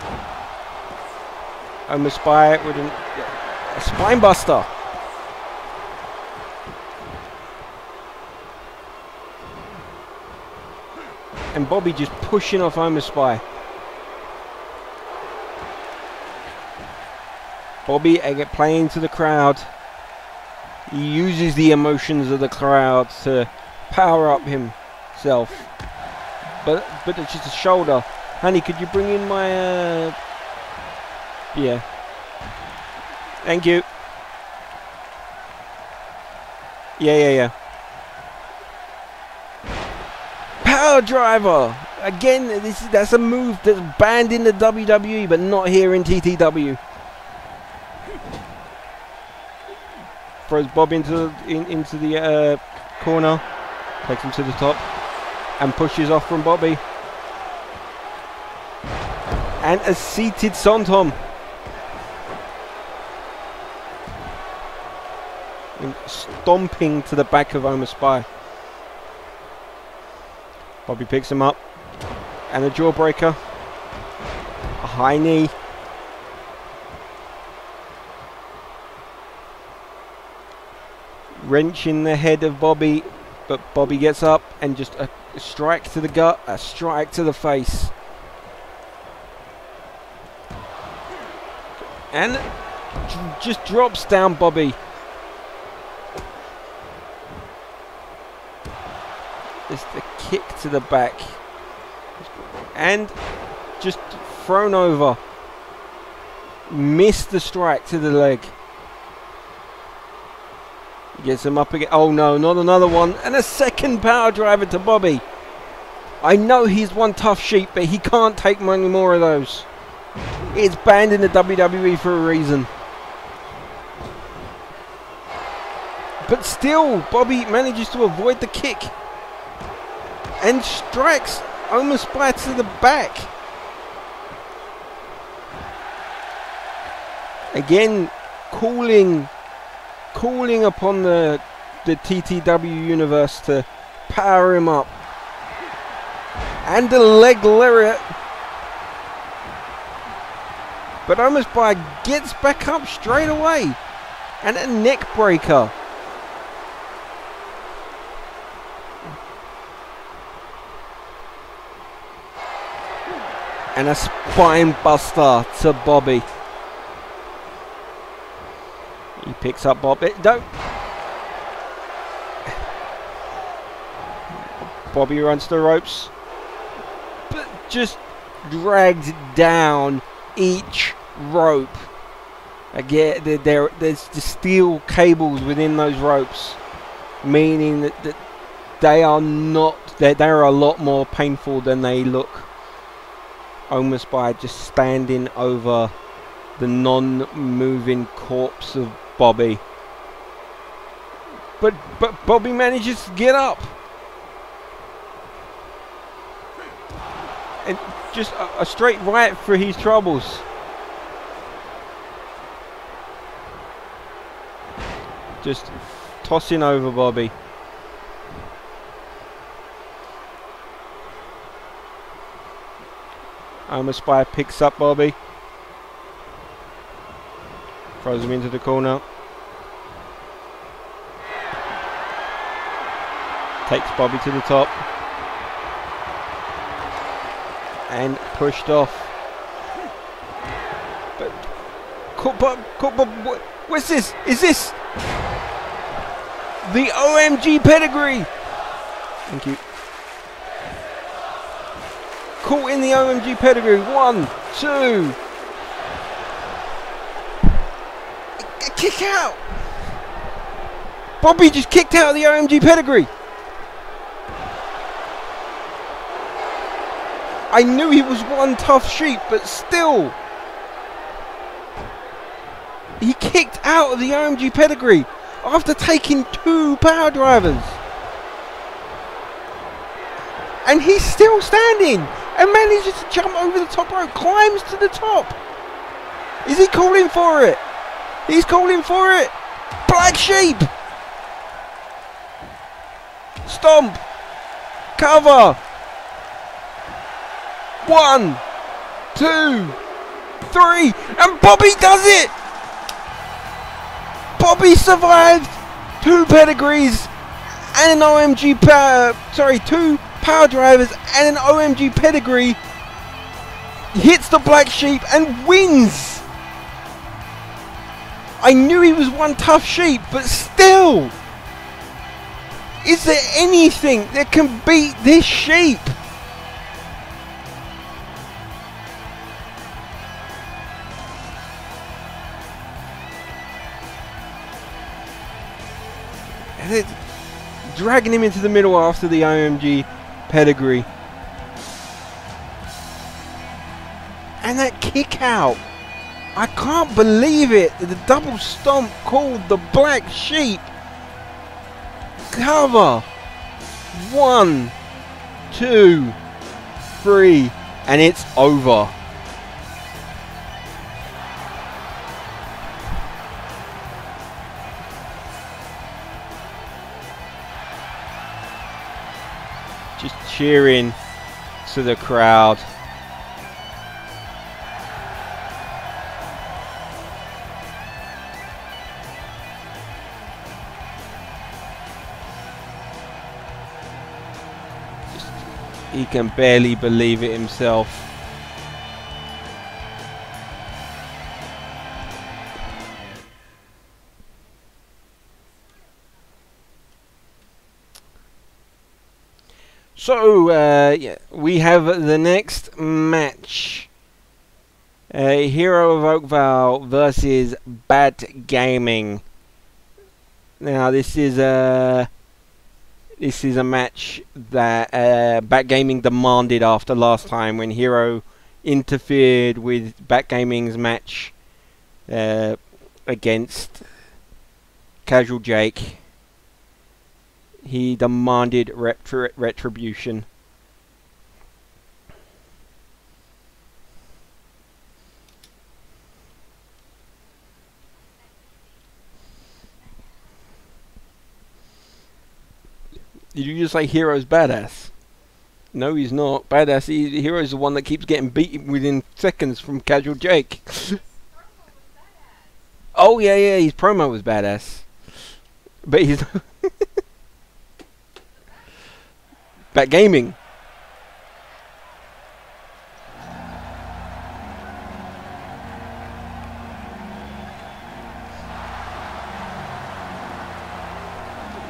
Omar Spy with a spine buster. And Bobby just pushing off Omar Spy. Bobby playing to the crowd. He uses the emotions of the crowd to power up himself. But it's just a shoulder. Honey, could you bring in my yeah. Thank you. Yeah. Power driver. Again, that's a move that's banned in the WWE, but not here in TTW. Throws Bob into the corner, takes him to the top, and pushes off from Bobby. And a seated Senton. Stomping to the back of Omar Spy. Bobby picks him up. And a jawbreaker. A high knee. Wrench in the head of Bobby. But Bobby gets up and just a strike to the gut. A strike to the face. And just drops down Bobby. Just a kick to the back. And just thrown over. Missed the strike to the leg. Gets him up again. Oh no, not another one. And a second power driver to Bobby. I know he's one tough sheep, but he can't take many more of those. It's banned in the WWE for a reason. But still, Bobby manages to avoid the kick. And strikes almost by to the back. Again, calling upon the TTW universe to power him up. And a leg lariat. But almost by gets back up straight away. And a neck breaker. And a spine buster to Bobby. He picks up Bobby. Don't. Bobby runs to the ropes. But just drags down each rope. Again, there's the steel cables within those ropes. Meaning that they are not. They're a lot more painful than they look. Almost by just standing over the non-moving corpse of Bobby. But Bobby manages to get up. And just a straight right for his troubles. Just tossing over Bobby. Spy picks up Bobby. Throws him into the corner. Takes Bobby to the top. And pushed off. But what's this? Is this the OMG pedigree? Thank you. Caught in the OMG pedigree. 1, 2. Kick out. Bobby just kicked out of the OMG pedigree. I knew he was one tough sheep, but still. He kicked out of the OMG pedigree after taking 2 power drivers. And he's still standing and manages to jump over the top rope, climbs to the top. Is he calling for it? He's calling for it. Black sheep. Stomp. Cover. 1, 2, 3. And Bobby does it. Bobby survived 2 pedigrees and an OMG power. Sorry, 2 power drivers and an OMG pedigree. Hits the black sheep and wins. I knew he was one tough sheep, but still. Is there anything that can beat this sheep? And it's dragging him into the middle after the OMG pedigree. And that kick out. I can't believe it. The double stomp called the black sheep. Cover. 1, 2, 3. And it's over. Just cheering to the crowd. He can barely believe it himself. So, yeah, we have the next match. Hero of Oakvale versus Bad Gaming. Now this is a match that Backgaming demanded after last time when Hero interfered with Backgaming's match against Casual Jake. He demanded retribution. Did you just say Hero's badass? No, he's not. Badass. Hero's the one that keeps getting beaten within seconds from Casual Jake. Oh, yeah, his promo was badass. But he's... Backgaming.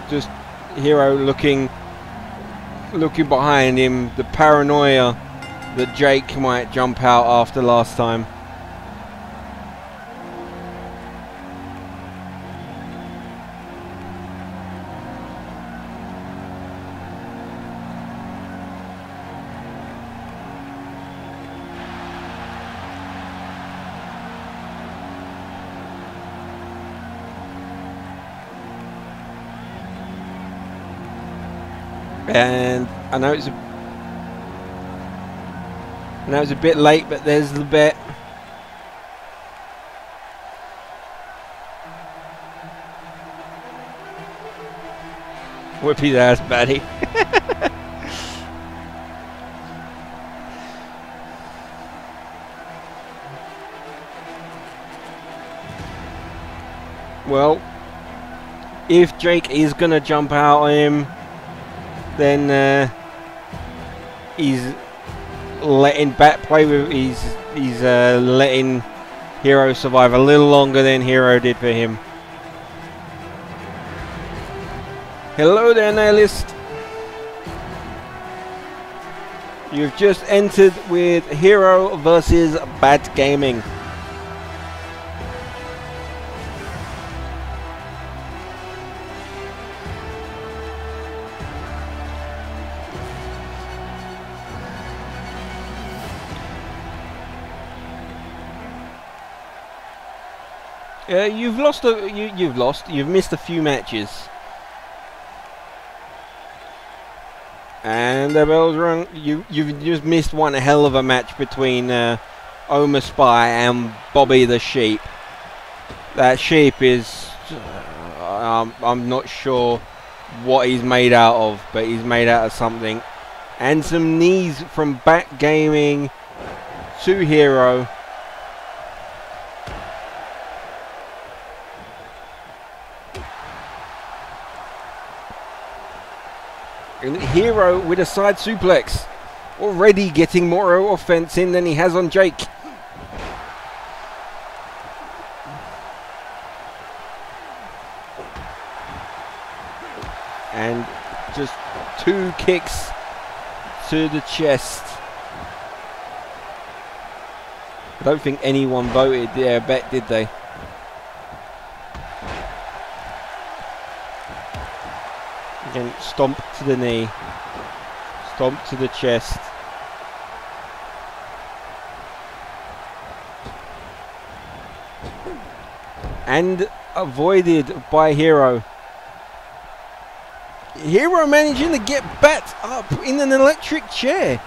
Just Hero looking behind him, the paranoia that Jake might jump out after last time. And I know it's a bit late, but there's the bet. Whip his ass, Batty. Well, if Jake is gonna jump out on him, then he's letting Bat play with. He's letting Hero survive a little longer than Hero did for him. Hello there, Nihilist. You've just entered with Hero versus Bat Gaming. You've missed a few matches. And the bell's rung. You've just missed one hell of a match between Oma Spy and Bobby the Sheep. That sheep is... I'm not sure what he's made out of, but he's made out of something. And some knees from Backgaming to Hero. And Hero with a side suplex. Already getting more offense in than he has on Jake. And just 2 kicks to the chest. I don't think anyone voted their bet, did they? Again, stomp to the knee, stomp to the chest. And avoided by Hero. Hero managing to get Bat up in an electric chair.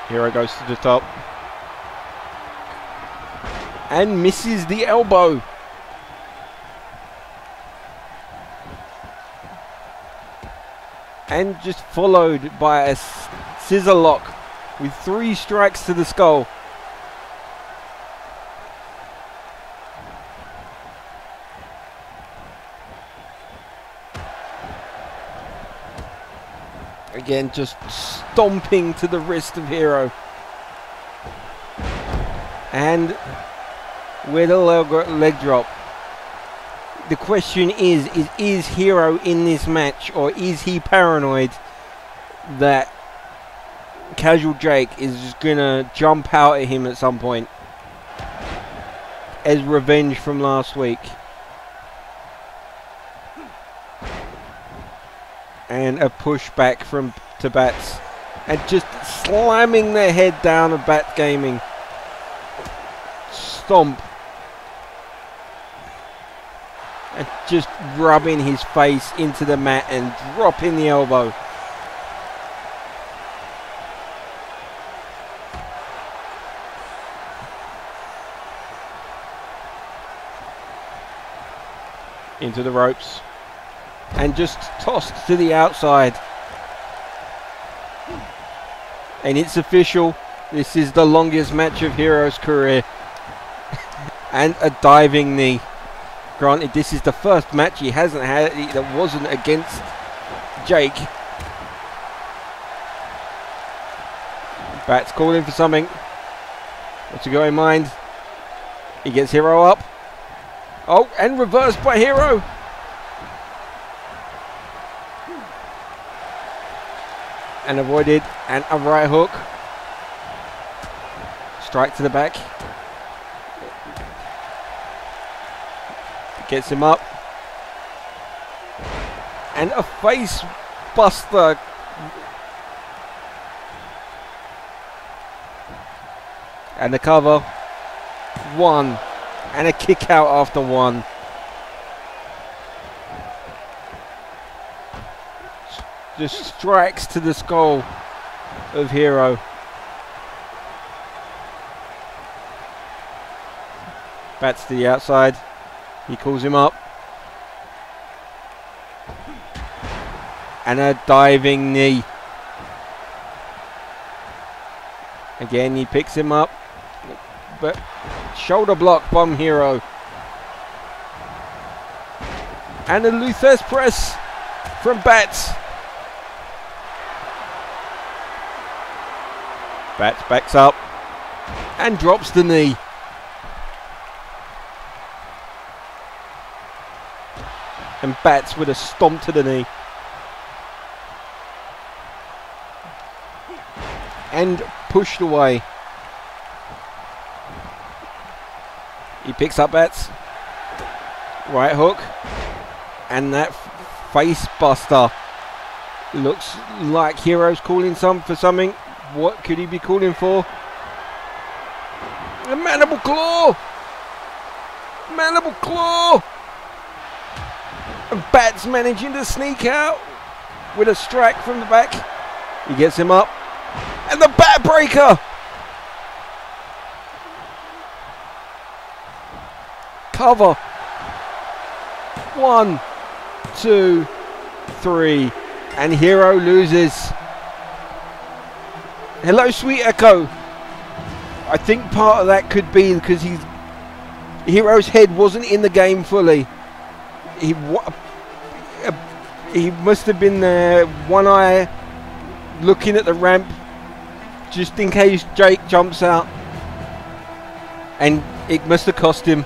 Hero goes to the top. And misses the elbow. And just followed by a scissor lock with 3 strikes to the skull. Again, just stomping to the wrist of Hero. And with a leg drop. The question is Hero in this match, or is he paranoid that Casual Jake is just gonna jump out at him at some point as revenge from last week. And a push back from to Bats, and just slamming their head down of Bat Gaming. Stomp. And just rubbing his face into the mat and dropping the elbow. Into the ropes. And just tossed to the outside. And it's official. This is the longest match of Hero's career. And a diving knee. Granted, this is the first match he hasn't had that wasn't against Jake. Bat's calling for something. What's he got in mind? He gets Hero up. Oh, and reversed by Hero. And avoided, and a right hook. Strike to the back. Gets him up. And a face buster. And the cover. One. And a kick out after one. Just strikes to the skull of Hero. Bats to the outside. He calls him up. And a diving knee. Again, he picks him up. But shoulder block from Hero. And a Luthes press from Bats. Bats backs up and drops the knee. And Bats with a stomp to the knee. And pushed away. He picks up Bats. Right hook. And that face buster. Looks like Hero's calling for something. What could he be calling for? A mandible claw! Mandible claw! And Bats managing to sneak out with a strike from the back. He gets him up. And the bat breaker! Cover. 1, 2, 3. And Hero loses. Hello, Sweet Echo. I think part of that could be because Hero's head wasn't in the game fully. He must have been there, one eye looking at the ramp, just in case Jake jumps out, and it must have cost him.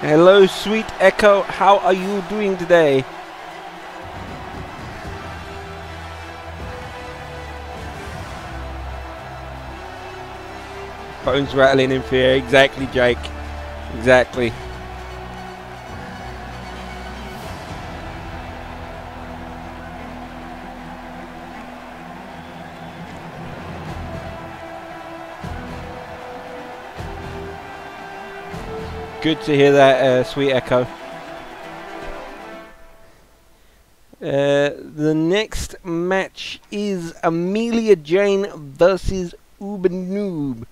Hello, Sweet Echo. How are you doing today? Phone's rattling in fear. Exactly, Jake. Exactly. Good to hear that, Sweet Echo. The next match is Amelia Jane versus Uber Noob.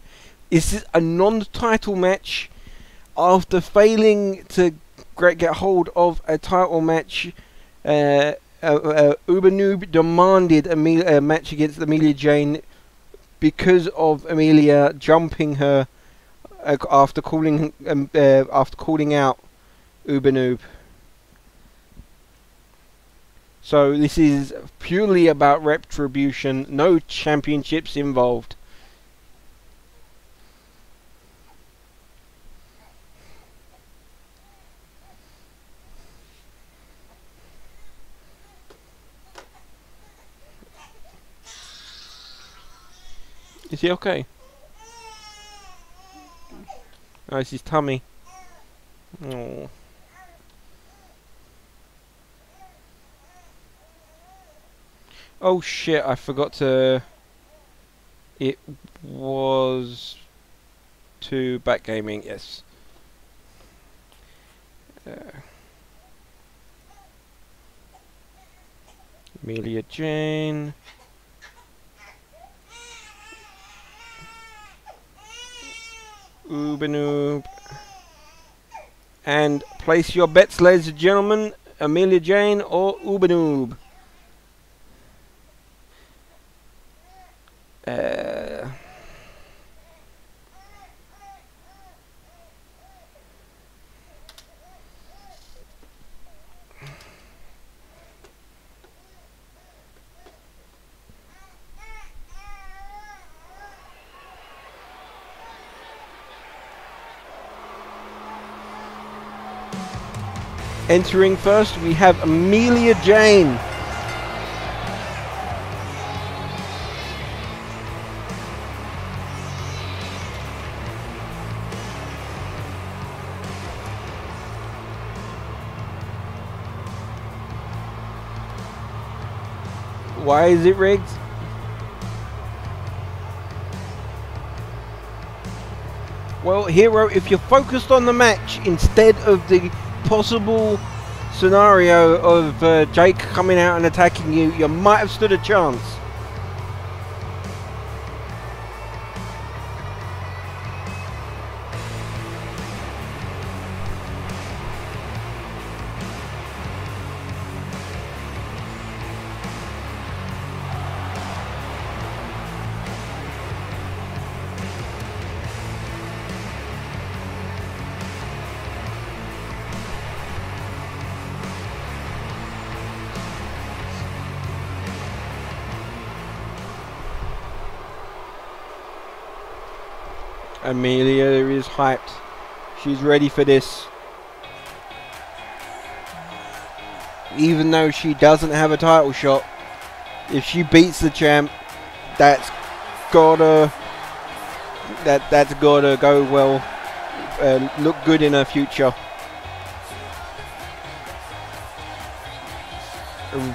This is a non-title match. After failing to get hold of a title match, Uber Noob demanded a match against Amelia Jane because of Amelia jumping her after calling out Uber Noob. So this is purely about retribution. No championships involved. Is he okay? Oh, it's his tummy. Oh. Oh shit, I forgot to... It was... to Backgaming, yes. Amelia Jane. Oobanoob. And place your bets, ladies and gentlemen. Amelia Jane or Oobanoob. Entering first, we have Amelia Jane. Why is it rigged? Well, Hero, if you're focused on the match instead of the possible scenario of Jake coming out and attacking you, you might have stood a chance. Amelia is hyped. She's ready for this. Even though she doesn't have a title shot, if she beats the champ, that's gotta go well and look good in her future.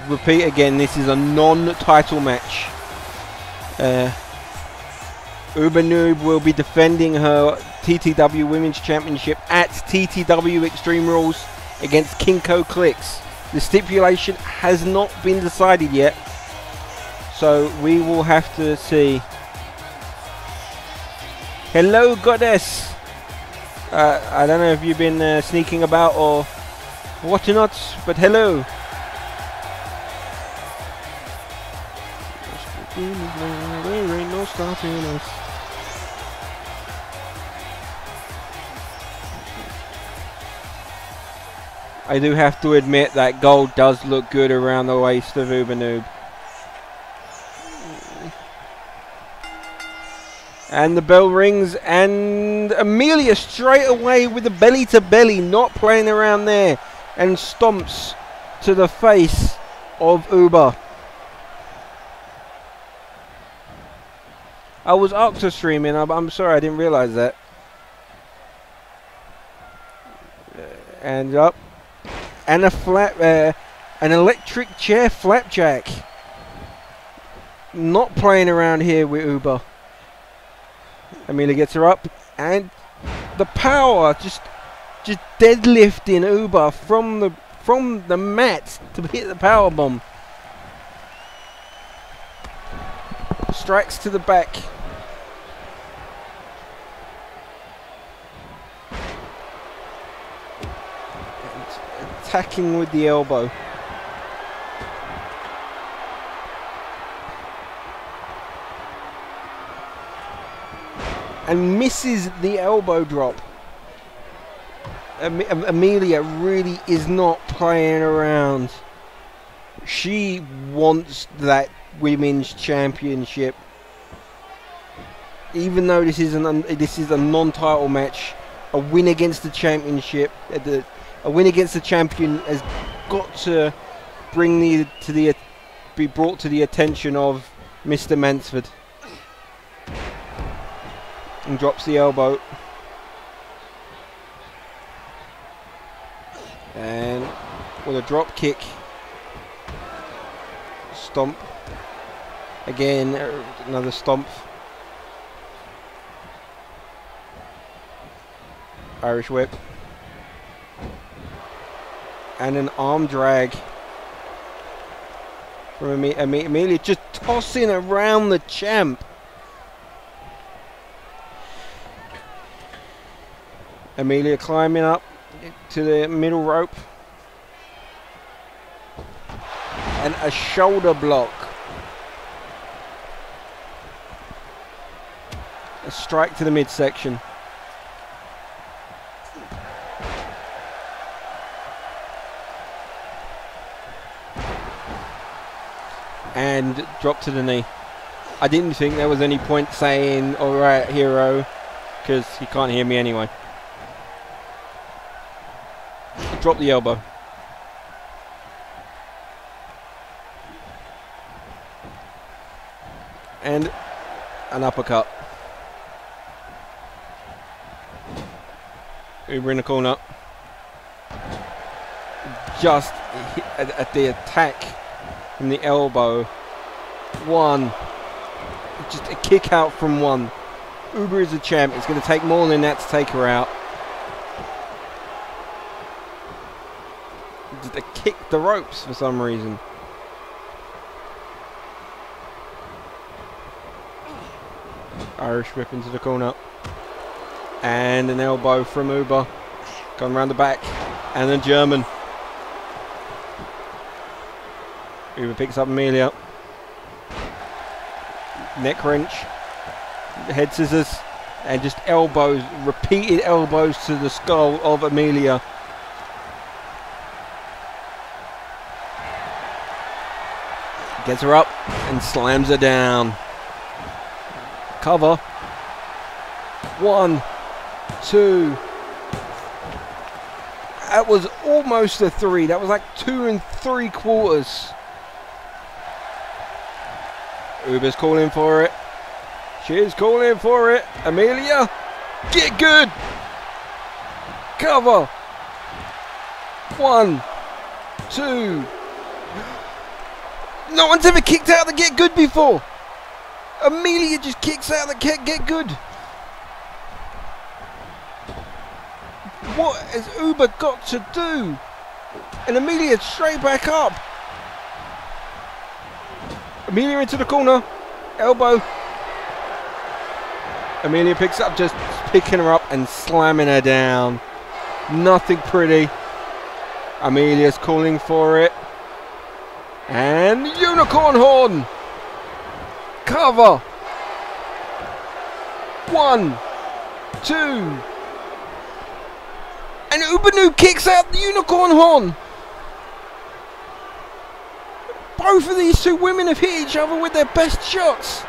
Repeat again, this is a non-title match. Oobanoob will be defending her TTW Women's Championship at TTW Extreme Rules against Kinko Clicks. The stipulation has not been decided yet, so we will have to see. Hello, Goddess. I don't know if you've been sneaking about or whatnot, but hello. There ain't no stopping us. I do have to admit that gold does look good around the waist of Oobanoob. And the bell rings, and Amelia straight away with the belly to belly, not playing around there, and stomps to the face of Uber. I was Octa streaming, I'm sorry, I didn't realize that. And up. And a an electric chair flapjack. Not playing around here with Uber. Amelia gets her up, and the power just deadlifting Uber from the mat to hit the power bomb. Strikes to the back. Attacking with the elbow. And misses the elbow drop. Amelia really is not playing around. She wants that women's championship. Even though this is a non-title match, a win against the championship, a win against the champion has got to be brought to the attention of Mr. Mansford. And drops the elbow. And with a drop kick. Stomp. Again, another stomp. Irish whip. And an arm drag. From Amelia, just tossing around the champ. Amelia climbing up to the middle rope. And a shoulder block. A strike to the midsection. And drop to the knee. I didn't think there was any point saying, alright, hero, because he can't hear me anyway. Drop the elbow. And an uppercut. Uber in the corner. Just at the attack from the elbow. One. Just a kick out from one. Uber is a champ. It's going to take more than that to take her out. Just a kick the ropes for some reason. Irish whip into the corner. And an elbow from Uber. Going around the back. And a German. Uber picks up Amelia. Neck wrench. Head scissors. And just elbows. Repeated elbows to the skull of Amelia. Gets her up and slams her down. Cover. 1, 2. That was almost a 3. That was like 2 3/4. Uber's calling for it. She's calling for it. Amelia, get good. Cover. 1, 2. No one's ever kicked out the get good before. Amelia just kicks out the get good. What has Uber got to do? And Amelia straight back up. Amelia into the corner. Elbow. Amelia picks up, just picking her up and slamming her down. Nothing pretty. Amelia's calling for it. And unicorn horn. Cover. 1, 2. And Ubanu kicks out the unicorn horn. Both of these two women have hit each other with their best shots.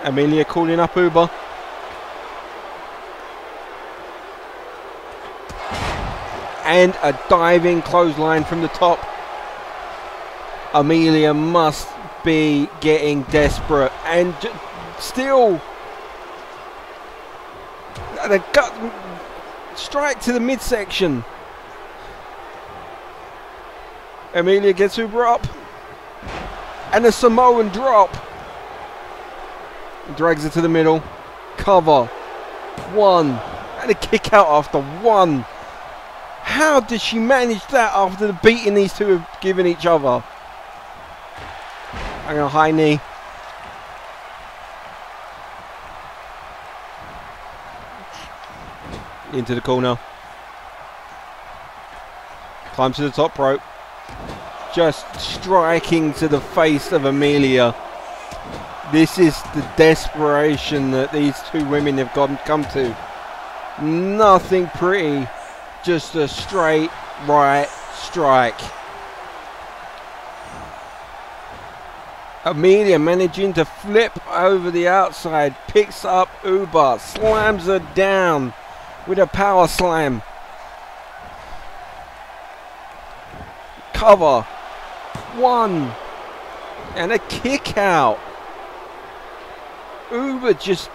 Amelia calling up Uber. And a diving clothesline from the top. Amelia must be getting desperate. And still, the gut strike to the midsection. Amelia gets Uber up. And a Samoan drop. Drags her to the middle. Cover. 1. And a kick out after 1. How did she manage that after the beating these two have given each other? And a high knee. Into the corner. Climb to the top rope. Just striking to the face of Amelia. This is the desperation that these two women have come to. Nothing pretty. Just a straight right strike. Amelia managing to flip over the outside. Picks up Uber. Slams her down with a power slam. Cover. 1, And a kick out. Uber's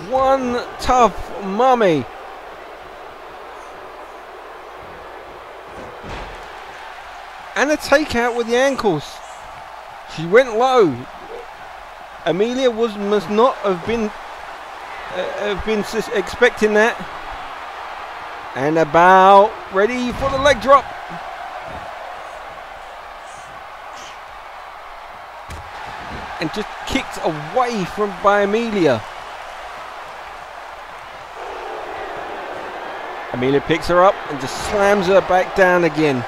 one tough mummy. And a takeout with the ankles. She went low. Amelia must not have been expecting that. And about ready for the leg drop. And just kicked away by Amelia. Amelia picks her up and just slams her back down again.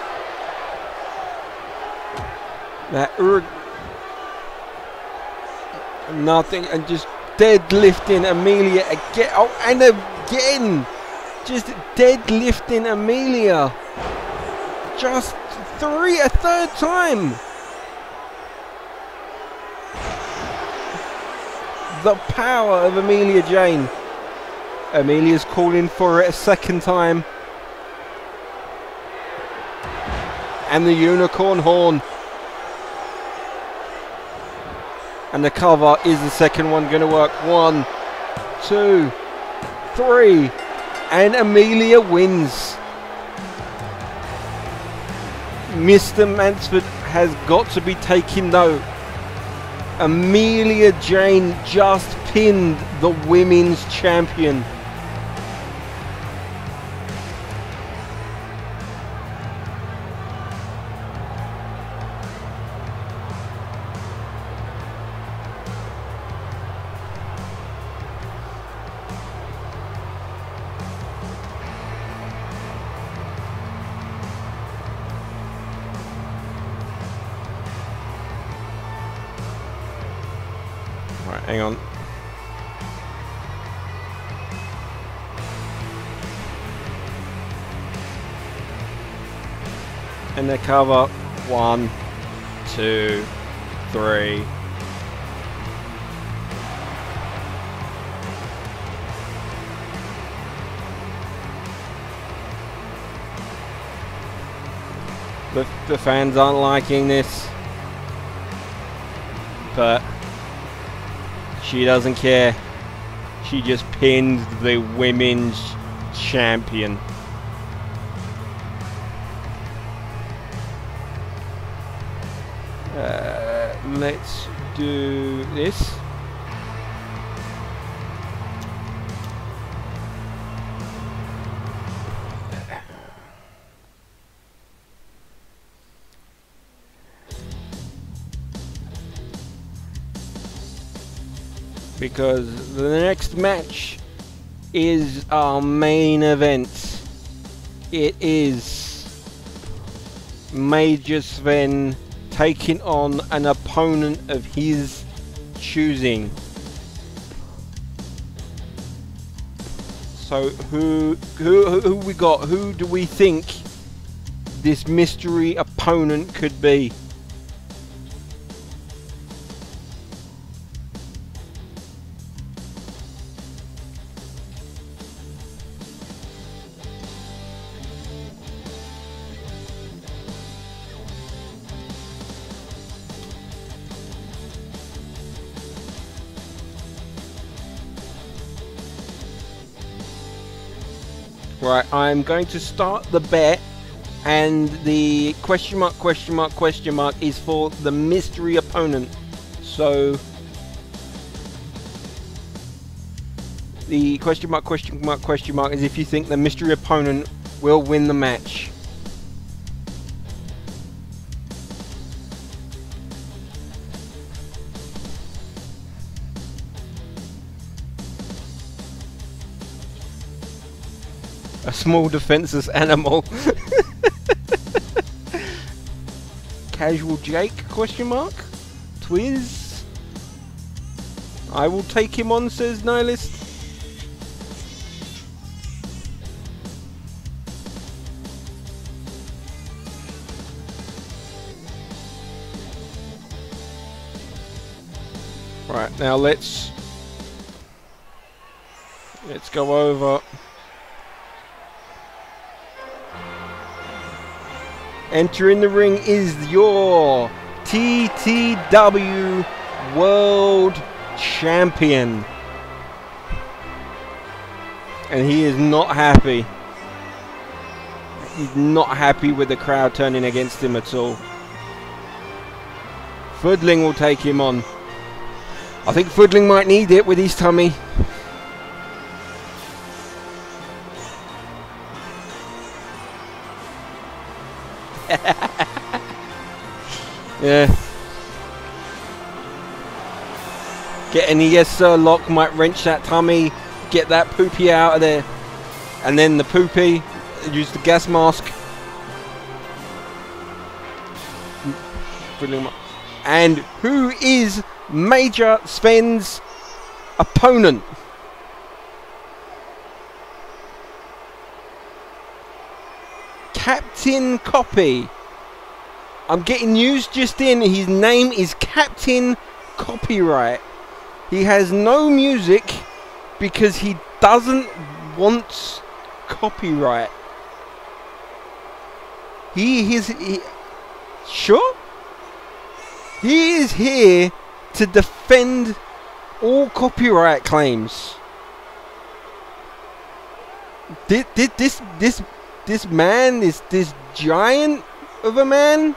That nothing, and just deadlifting Amelia again. Oh, and again, just deadlifting Amelia. Just a third time. The power of Amelia Jane. Amelia's calling for it a second time. And the unicorn horn. And the cover is the second one going to work. 1, 2, 3. And Amelia wins. Mr. Mansford has got to be taking note. Amelia Jane just pinned the women's champion. Right, hang on. And the cover. 1, 2, 3. The fans aren't liking this, but she doesn't care. She just pinned the women's champion. Let's do this. Because the next match is our main event. It is Major Sven taking on an opponent of his choosing. So who we got? Who do we think this mystery opponent could be? Right, I'm going to start the bet, and the question mark is for the mystery opponent. So the question mark is if you think the mystery opponent will win the match. A small defenseless animal. Casual Jake, question mark? Twiz? I will take him on, says Nihilist. Right, now let's go over. Entering the ring is your TTW World Champion. And he is not happy. He's not happy with the crowd turning against him at all. Fuddling will take him on. I think Fuddling might need it with his tummy. Yeah. Get any yes sir lock might wrench that tummy, get that poopy out of there, and then the poopy, use the gas mask. And who is Major Sven's opponent? Captain Copy. I'm getting news just in. His name is Captain Copyright. He has no music because he doesn't want copyright. Sure? He is here to defend all copyright claims. This man, this giant of a man.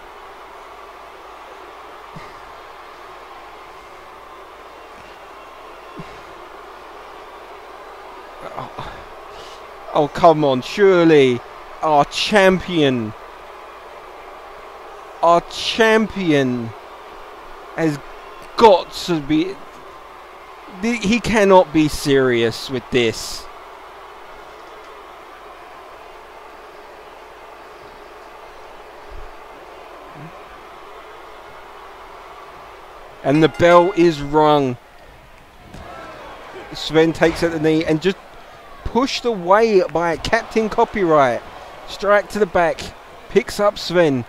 Oh, come on, surely our champion has got to be, he cannot be serious with this. And the bell is rung. Sven takes at the knee and just pushed away by Captain Copyright. Strike to the back. Picks up Sven.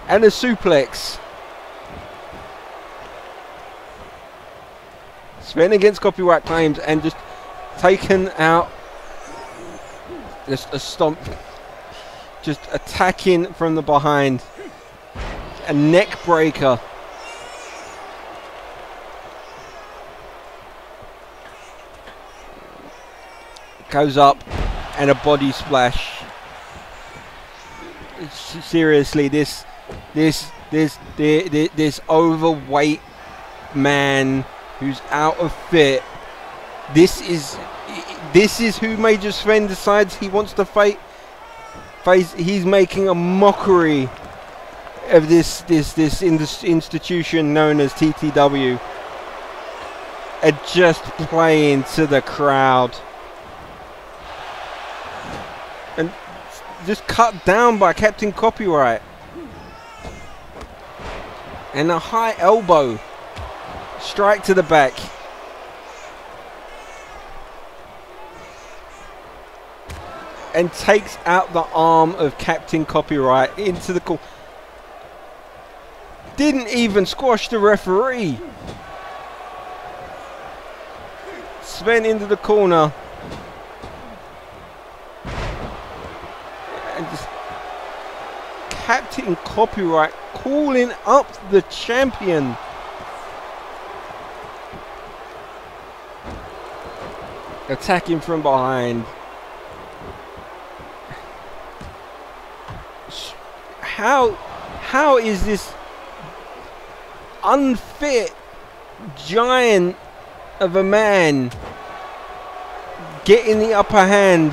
And a suplex. Sven against copyright claims and just taken out. Just a stomp. Just attacking from the behind. A neck breaker. Goes up and a body splash. Seriously, this overweight man who's out of fit. This is who Major Sven decides he wants to face. He's making a mockery of this institution known as TTW, and just playing to the crowd. And just cut down by Captain Copyright. And a high elbow. Strike to the back. And takes out the arm of Captain Copyright into the corner. Didn't even squash the referee. Sven into the corner. And just Captain Copyright calling up the champion. Attacking from behind. How is this unfit giant of a man getting the upper hand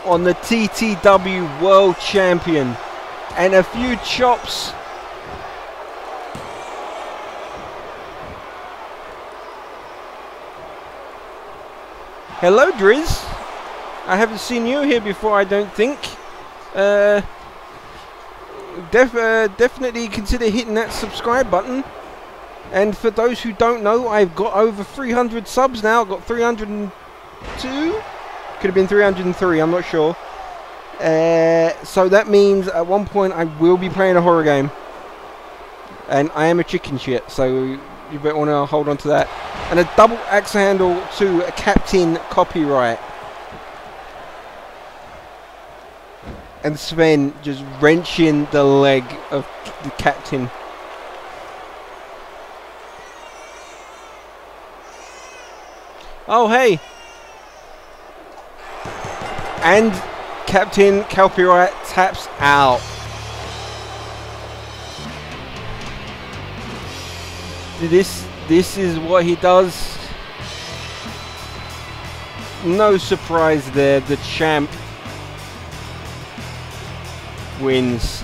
on the TTW World Champion? And a few chops. Hello, Driz. I haven't seen you here before, I don't think. Definitely consider hitting that subscribe button. And for those who don't know, I've got over 300 subs now. I've got 302. Could have been 303, I'm not sure. So that means at one point I will be playing a horror game. And I am a chicken shit, so you better want to hold on to that. And a double axe handle to Captain Copyright. And Sven just wrenching the leg of the captain. Oh, hey! And Captain Copyright taps out. This is what he does. No surprise there. The champ wins.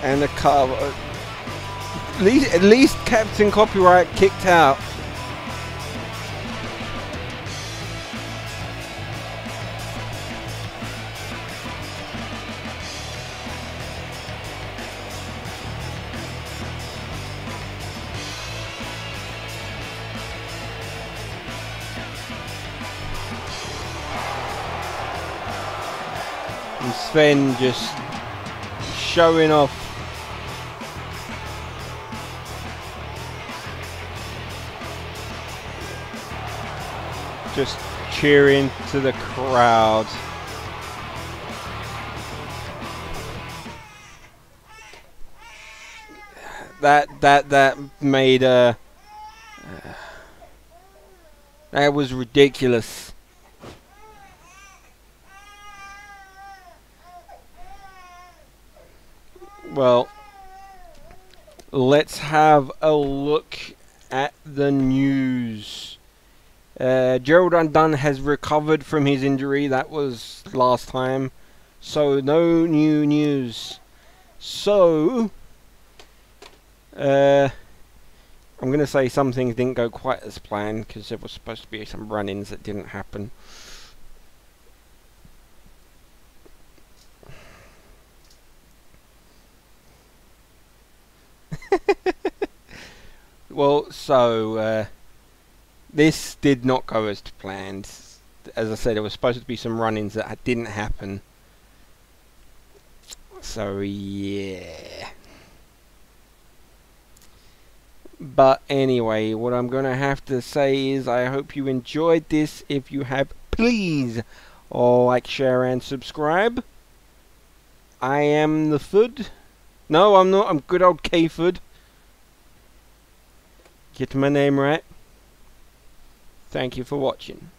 And the cover. At least Captain Copyright kicked out. And Sven just showing off. Just cheering to the crowd. That made that was ridiculous. Well, let's have a look at the news. Gerald Undone has recovered from his injury. That was last time. So, no new news. So, I'm going to say some things didn't go quite as planned, because there was supposed to be some run-ins that didn't happen. Well, so, this did not go as planned. As I said, there was supposed to be some run-ins that didn't happen. So, yeah. But anyway, what I'm going to have to say is I hope you enjoyed this. If you have, please like, share, and subscribe. I am the Fudd. No, I'm not. I'm good old ktfudd. Get my name right. Thank you for watching.